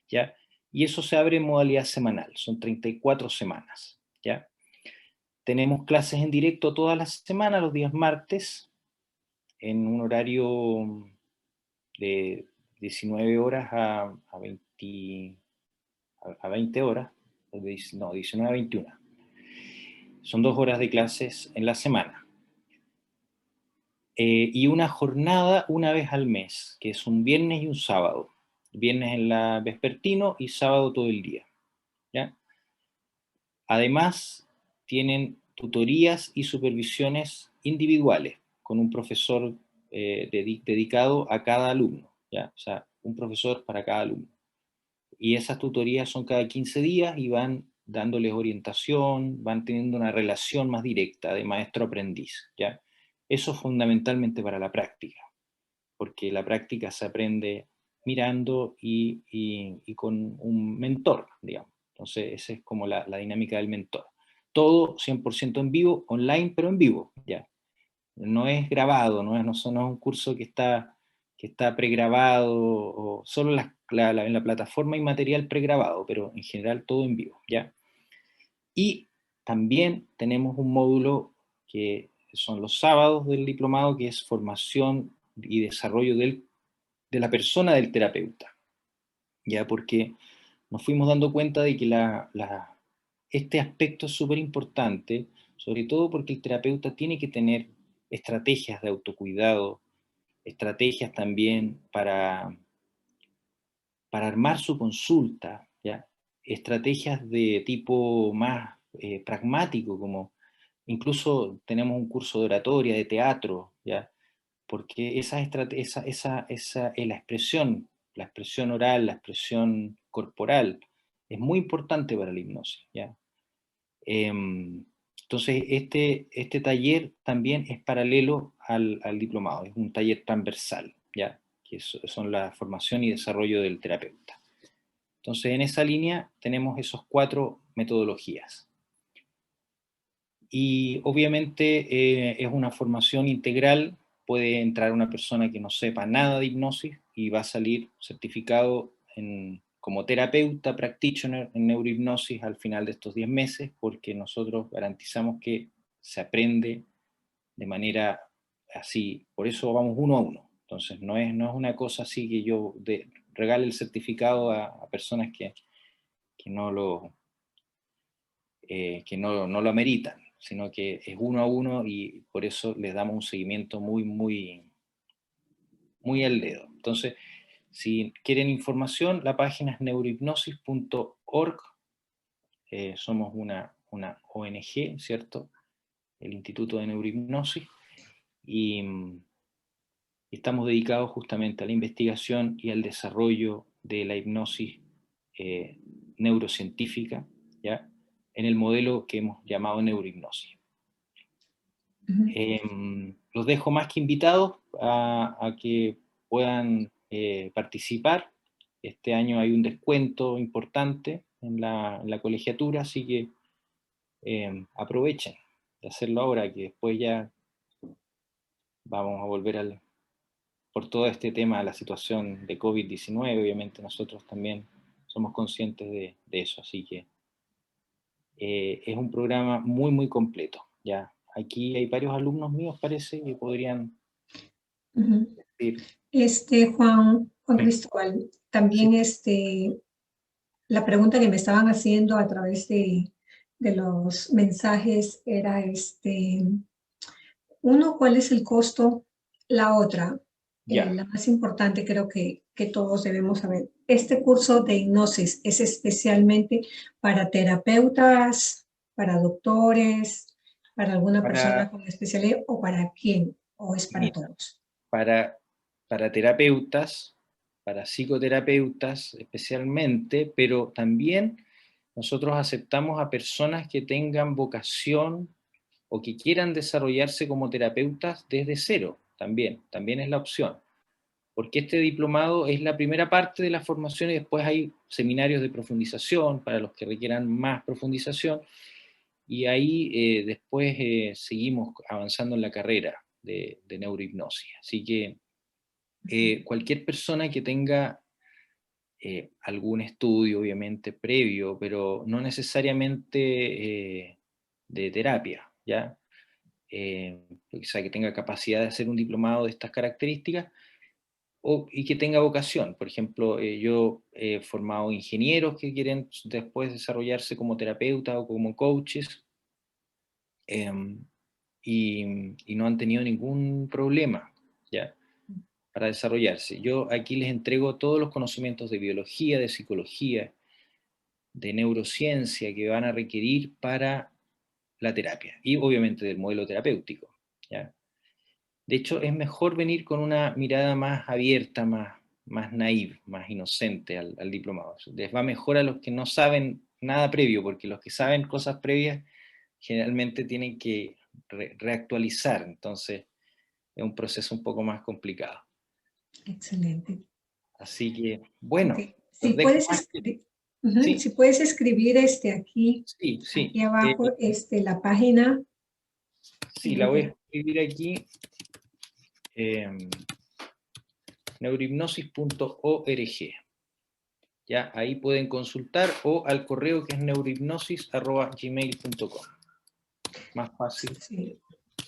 ¿ya? Y eso se abre en modalidad semanal, son 34 semanas, ¿ya? Tenemos clases en directo todas las semanas, los días martes, en un horario de 19 horas a 20 horas, no, 19 a 21. Son 2 horas de clases en la semana. Y una jornada una vez al mes, que es un viernes y un sábado. Viernes en la vespertino y sábado todo el día, ¿ya? Además, tienen tutorías y supervisiones individuales con un profesor dedicado a cada alumno, ¿ya? O sea, un profesor para cada alumno. Y esas tutorías son cada 15 días y van dándoles orientación, van teniendo una relación más directa de maestro-aprendiz, ¿ya? Eso fundamentalmente para la práctica, porque la práctica se aprende mirando y con un mentor, digamos. Entonces, esa es como la dinámica del mentor. Todo 100% en vivo, online, pero en vivo, ¿ya? No es grabado, no es un curso que está pregrabado, o solo en la plataforma hay material pregrabado, pero en general todo en vivo, ¿ya? Y también tenemos un módulo que son los sábados del diplomado, que es formación y desarrollo de la persona del terapeuta, ¿ya? Porque nos fuimos dando cuenta de que este aspecto es súper importante, sobre todo porque el terapeuta tiene que tener estrategias de autocuidado, estrategias también para armar su consulta, ¿ya? Estrategias de tipo más pragmático, como incluso tenemos un curso de oratoria, de teatro, ¿ya? Porque la expresión oral, la expresión corporal, es muy importante para la hipnosis, ¿ya? Entonces, este taller también es paralelo al diplomado, es un taller transversal, ¿ya? Que son la formación y desarrollo del terapeuta. Entonces, en esa línea tenemos esos 4 metodologías. Y obviamente es una formación integral, puede entrar una persona que no sepa nada de hipnosis y va a salir certificado como terapeuta, practitioner en neurohipnosis al final de estos 10 meses, porque nosotros garantizamos que se aprende de manera así, por eso vamos uno a uno. Entonces no es una cosa así que yo regale el certificado a personas que no lo ameritan, sino que es uno a uno y por eso les damos un seguimiento muy, muy, muy al dedo. Entonces, si quieren información, la página es neurohipnosis.org. Somos una ONG, ¿cierto? El Instituto de Neurohipnosis. Y estamos dedicados justamente a la investigación y al desarrollo de la hipnosis neurocientífica, ¿ya? En el modelo que hemos llamado neurohipnosis. Los dejo más que invitados a que puedan participar. Este año hay un descuento importante en la colegiatura, así que aprovechen de hacerlo ahora, que después ya vamos a volver por todo este tema, la situación de COVID-19, obviamente nosotros también somos conscientes de eso, así que es un programa muy, muy completo, ¿ya? Aquí hay varios alumnos míos, parece, que podrían decir. Juan Cristóbal, también Sí. la pregunta que me estaban haciendo a través de los mensajes era uno, ¿cuál es el costo? La otra, Ya. la más importante creo que todos debemos saber. Este curso de hipnosis es especialmente para terapeutas, para doctores, para alguna persona con especialidad o para quién, o es para Mira, todos. para terapeutas, para psicoterapeutas especialmente, pero también nosotros aceptamos a personas que tengan vocación o que quieran desarrollarse como terapeutas desde cero, también es la opción. Porque este diplomado es la primera parte de la formación y después hay seminarios de profundización para los que requieran más profundización, y ahí después seguimos avanzando en la carrera de neurohipnosis. Así que cualquier persona que tenga algún estudio, obviamente, previo, pero no necesariamente de terapia, ¿ya? O sea, que tenga capacidad de hacer un diplomado de estas características, y que tenga vocación. Por ejemplo, yo he formado ingenieros que quieren después desarrollarse como terapeutas o como coaches, y no han tenido ningún problema, ¿ya?, para desarrollarse. Yo aquí les entrego todos los conocimientos de biología, de psicología, de neurociencia que van a requerir para la terapia, y obviamente del modelo terapéutico, ¿ya? De hecho, es mejor venir con una mirada más abierta, más naive, más inocente al diplomado. Les va mejor a los que no saben nada previo, porque los que saben cosas previas generalmente tienen que reactualizar, entonces es un proceso un poco más complicado. Excelente. Así que, bueno, Okay. Si los dejo puedes más. escribir, Sí, si puedes escribir sí, aquí sí. abajo, la página. Sí, la voy a escribir aquí. Neurohipnosis.org. Ya, ahí pueden consultar, o al correo que es neurohipnosis@gmail.com. Más fácil, Sí.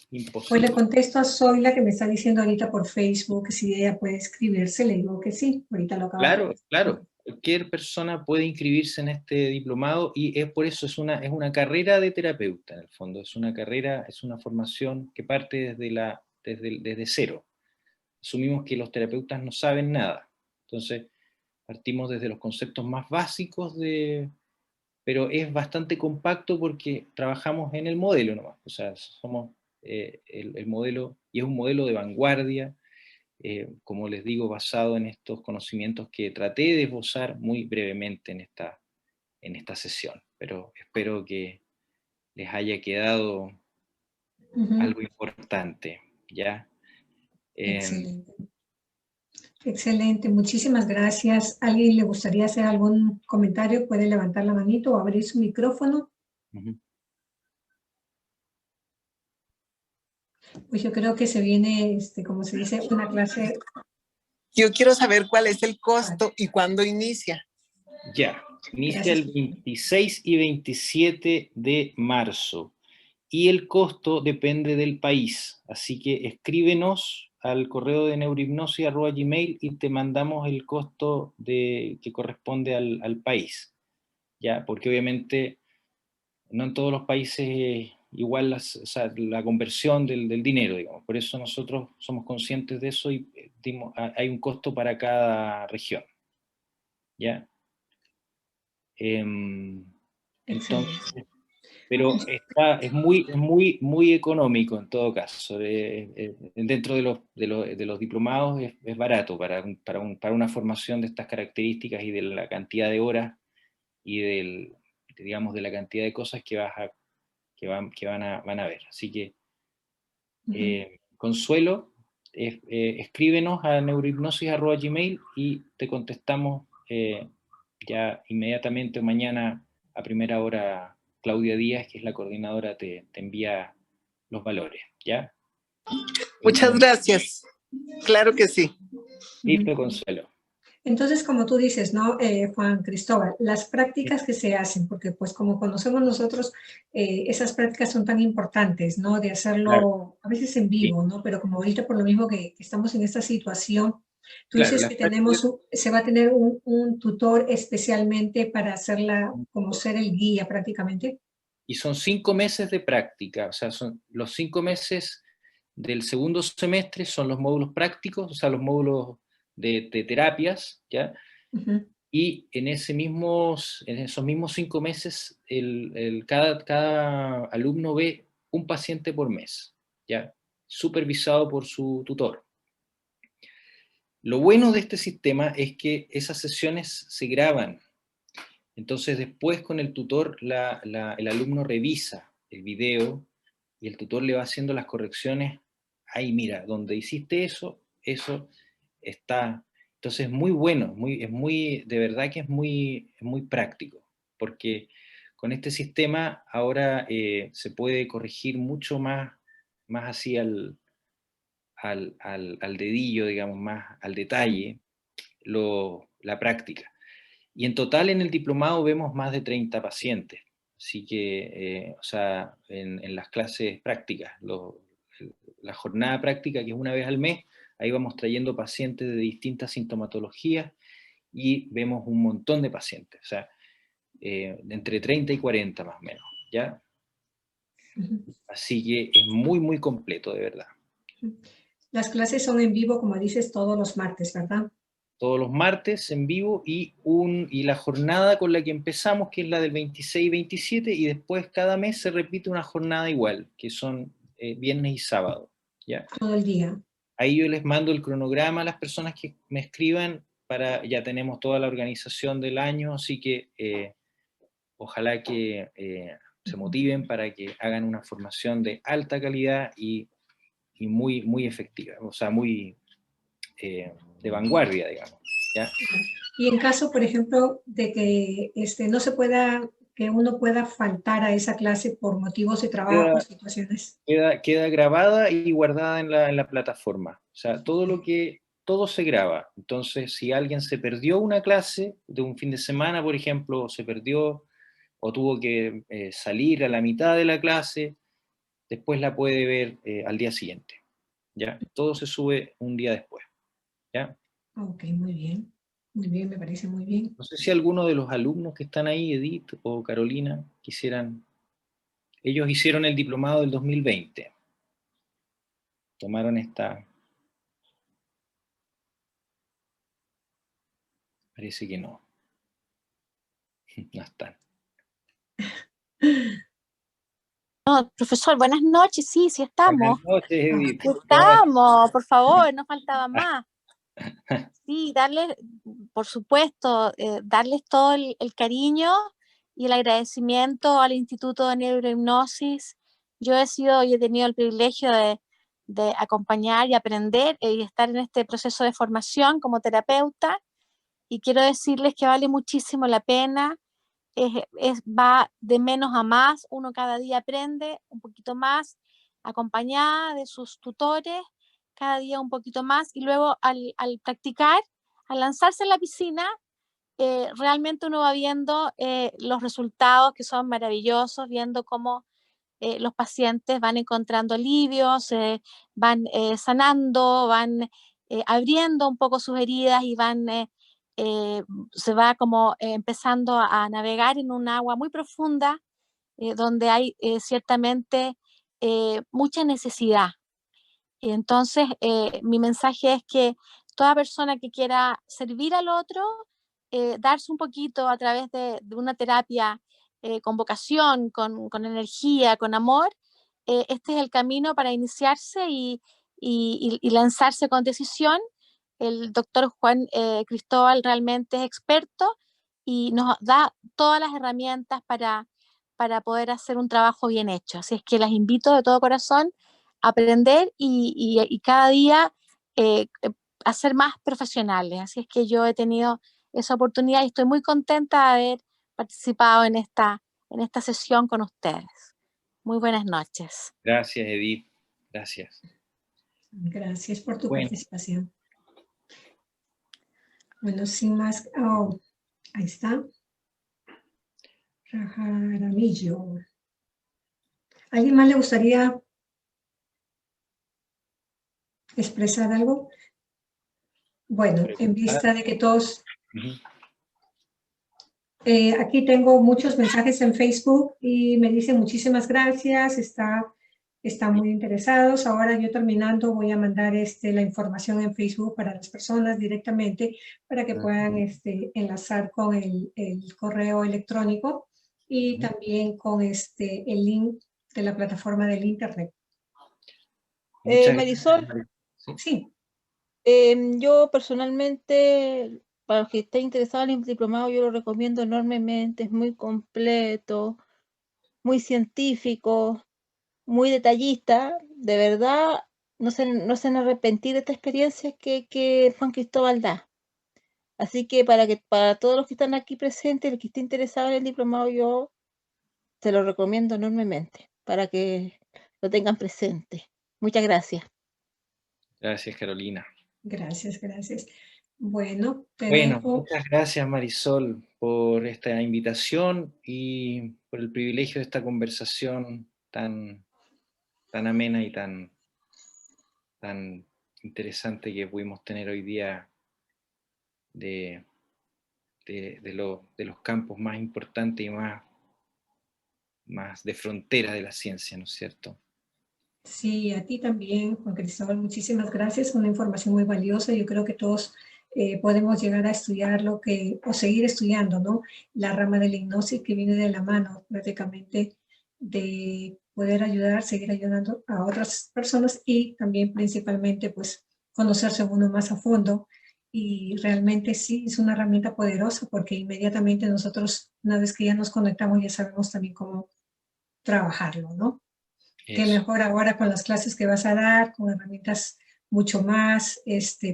Pues le imposible. contesto a Zoila, que me está diciendo ahorita por Facebook que si ella puede escribirse, le digo que sí, ahorita lo acaba de Claro, contestar. claro. Cualquier persona puede inscribirse en este diplomado, y es por eso es una carrera de terapeuta, en el fondo. Es una carrera, es una formación que parte desde cero. Asumimos que los terapeutas no saben nada. Entonces, partimos desde los conceptos más básicos, pero es bastante compacto porque trabajamos en el modelo nomás. O sea, somos el modelo, y es un modelo de vanguardia, como les digo, basado en estos conocimientos que traté de esbozar muy brevemente en esta sesión. Pero espero que les haya quedado algo importante, ¿ya? Excelente. Excelente, muchísimas gracias. ¿Alguien le gustaría hacer algún comentario? Puede levantar la manito o abrir su micrófono. Pues yo creo que se viene, como se dice, una clase. Yo quiero saber cuál es el costo y cuándo inicia. Ya, inicia Gracias. el 26 y 27 de marzo. Y el costo depende del país. Así que escríbenos al correo de neurohipnosis@gmail y te mandamos el costo que corresponde al país, ¿ya? Porque obviamente no en todos los países es igual o sea, la conversión del dinero, digamos. Por eso nosotros somos conscientes de eso, y hay un costo para cada región, ¿ya? Entonces, pero es muy económico en todo caso. Dentro de los diplomados es barato para una formación de estas características, y de la cantidad de horas y digamos, de la cantidad de cosas van a ver. Así que, Consuelo, escríbenos a neurohipnosis@gmail y te contestamos ya inmediatamente, o mañana a primera hora. Claudia Díaz, que es la coordinadora, te envía los valores, ¿ya? Muchas gracias. Claro que sí. Listo, Consuelo. Entonces, como tú dices, ¿no, Juan Cristóbal? Las prácticas que se hacen, porque pues como conocemos nosotros, esas prácticas son tan importantes, ¿no? De Claro, hacerlo a veces en sí, vivo, ¿no? Pero como ahorita por lo mismo que estamos en esta situación, tú claro, dices las que prácticas, se va a tener un tutor especialmente para hacerla, como ser el guía prácticamente. y son 5 meses de práctica, o sea, son los 5 meses del segundo semestre son los módulos prácticos, o sea, los módulos de terapias, ¿ya? Ujú. Y en esos mismos 5 meses, cada alumno ve un paciente por mes, ¿ya? Supervisado por su tutor. Lo bueno de este sistema es que esas sesiones se graban. Entonces después con el tutor el alumno revisa el video y el tutor le va haciendo las correcciones. Ahí mira, donde hiciste eso, eso está. Entonces es muy bueno, de verdad que es muy práctico, porque con este sistema ahora se puede corregir mucho más así al dedillo, digamos, más al detalle, la práctica. Y en total en el diplomado vemos más de 30 pacientes. Así que, o sea, en las clases prácticas, la jornada práctica, que es una vez al mes, ahí vamos trayendo pacientes de distintas sintomatologías y vemos un montón de pacientes, o sea, entre 30 y 40 más o menos, ¿ya? Ujú. Así que es muy, muy completo, de verdad. Las clases son en vivo, como dices, todos los martes, ¿verdad? Todos los martes en vivo y la jornada con la que empezamos, que es la del 26 y 27, y después cada mes se repite una jornada igual, que son viernes y sábado, ¿ya? Todo el día. Ahí yo les mando el cronograma a las personas que me escriban, ya tenemos toda la organización del año, así que ojalá que se motiven para que hagan una formación de alta calidad y muy, muy efectiva, o sea, muy de vanguardia, digamos, ¿ya? Y en caso, por ejemplo, de que no se pueda, que uno pueda faltar a esa clase por motivos de trabajo, Queda, situaciones. queda grabada y guardada en la plataforma. O sea, todo se graba. Entonces, si alguien se perdió una clase de un fin de semana, por ejemplo, o se perdió o tuvo que salir a la mitad de la clase, después la puede ver al día siguiente. ¿Ya? Todo se sube un día después. ¿Ya? Ok, muy bien, me parece muy bien. No sé si alguno de los alumnos que están ahí, Edith o Carolina, ellos hicieron el diplomado del 2020. Tomaron parece que no, no están. No, profesor, buenas noches, sí, sí Buenas estamos. noches, Edith. Sí ¿Cómo estamos, por favor, no faltaba estás? más. Sí, darles, por supuesto, darles todo el cariño y el agradecimiento al Instituto de Neurohipnosis. Yo he tenido el privilegio de acompañar y aprender y estar en este proceso de formación como terapeuta, y quiero decirles que vale muchísimo la pena. Va de menos a más, uno cada día aprende un poquito más, acompañada de sus tutores, cada día un poquito más, y luego al practicar, al lanzarse en la piscina, realmente uno va viendo los resultados que son maravillosos, viendo cómo los pacientes van encontrando alivio, se van sanando, van abriendo un poco sus heridas y eh, se va como empezando a navegar en un agua muy profunda, donde hay ciertamente mucha necesidad. Y entonces, mi mensaje es que toda persona que quiera servir al otro, darse un poquito a través de una terapia con vocación, con energía, con amor, este es el camino para iniciarse y lanzarse con decisión. El doctor Juan Cristóbal realmente es experto y nos da todas las herramientas para poder hacer un trabajo bien hecho. Así es que las invito de todo corazón a aprender y cada día a ser más profesionales. Así es que yo he tenido esa oportunidad y estoy muy contenta de haber participado en esta sesión con ustedes. Muy buenas noches. Gracias, Edith. Gracias. Gracias por tu Bueno, participación. Bueno, sin más, oh, ahí está. Jaramillo. ¿Alguien más le gustaría expresar algo? Bueno, en vista de que todos... aquí tengo muchos mensajes en Facebook y me dicen muchísimas gracias, están muy interesados. Ahora yo terminando voy a mandar la información en Facebook para las personas directamente para que puedan enlazar con el correo electrónico y también con el link de la plataforma del internet. Marisol, sí. Yo personalmente, para los que estén interesados en el diplomado, yo lo recomiendo enormemente. Es muy completo, muy científico, muy detallista. De verdad, no se han arrepentido de esta experiencia que Juan Cristóbal da. Así que para todos los que están aquí presentes, el que esté interesado en el diplomado, yo se lo recomiendo enormemente para que lo tengan presente. Muchas gracias. Gracias, Carolina. Gracias, gracias. Bueno, te Bueno, dejo. muchas gracias, Marisol, por esta invitación y por el privilegio de esta conversación tan amena y tan interesante que pudimos tener hoy día de los campos más importantes y más de frontera de la ciencia, ¿no es cierto? Sí, a ti también, Juan Cristóbal, muchísimas gracias. Una información muy valiosa. Yo creo que todos podemos llegar a estudiar o seguir estudiando, ¿no? La rama de la hipnosis que viene de la mano prácticamente de poder ayudar, seguir ayudando a otras personas y también principalmente pues conocerse uno más a fondo. Y realmente sí, es una herramienta poderosa porque inmediatamente nosotros, una vez que ya nos conectamos, ya sabemos también cómo trabajarlo, ¿no? Qué mejor ahora con las clases que vas a dar, con herramientas mucho más,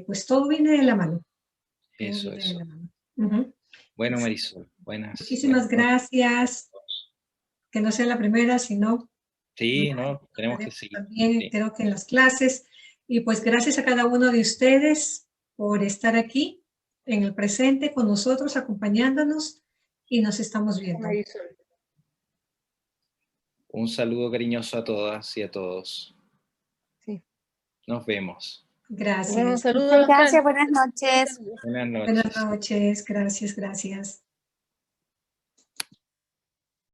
pues todo viene de la mano. Eso. De la mano. Bueno, Marisol, buenas. Muchísimas gracias. Que no sea la primera, sino... Sí, no, tenemos que seguir. También creo que en las clases. Y pues gracias a cada uno de ustedes por estar aquí en el presente con nosotros, acompañándonos y nos estamos viendo. Un saludo cariñoso a todas y a todos. Sí. Nos vemos. Gracias. Un saludo. Gracias, buenas noches. Buenas noches. Buenas noches. Gracias, gracias.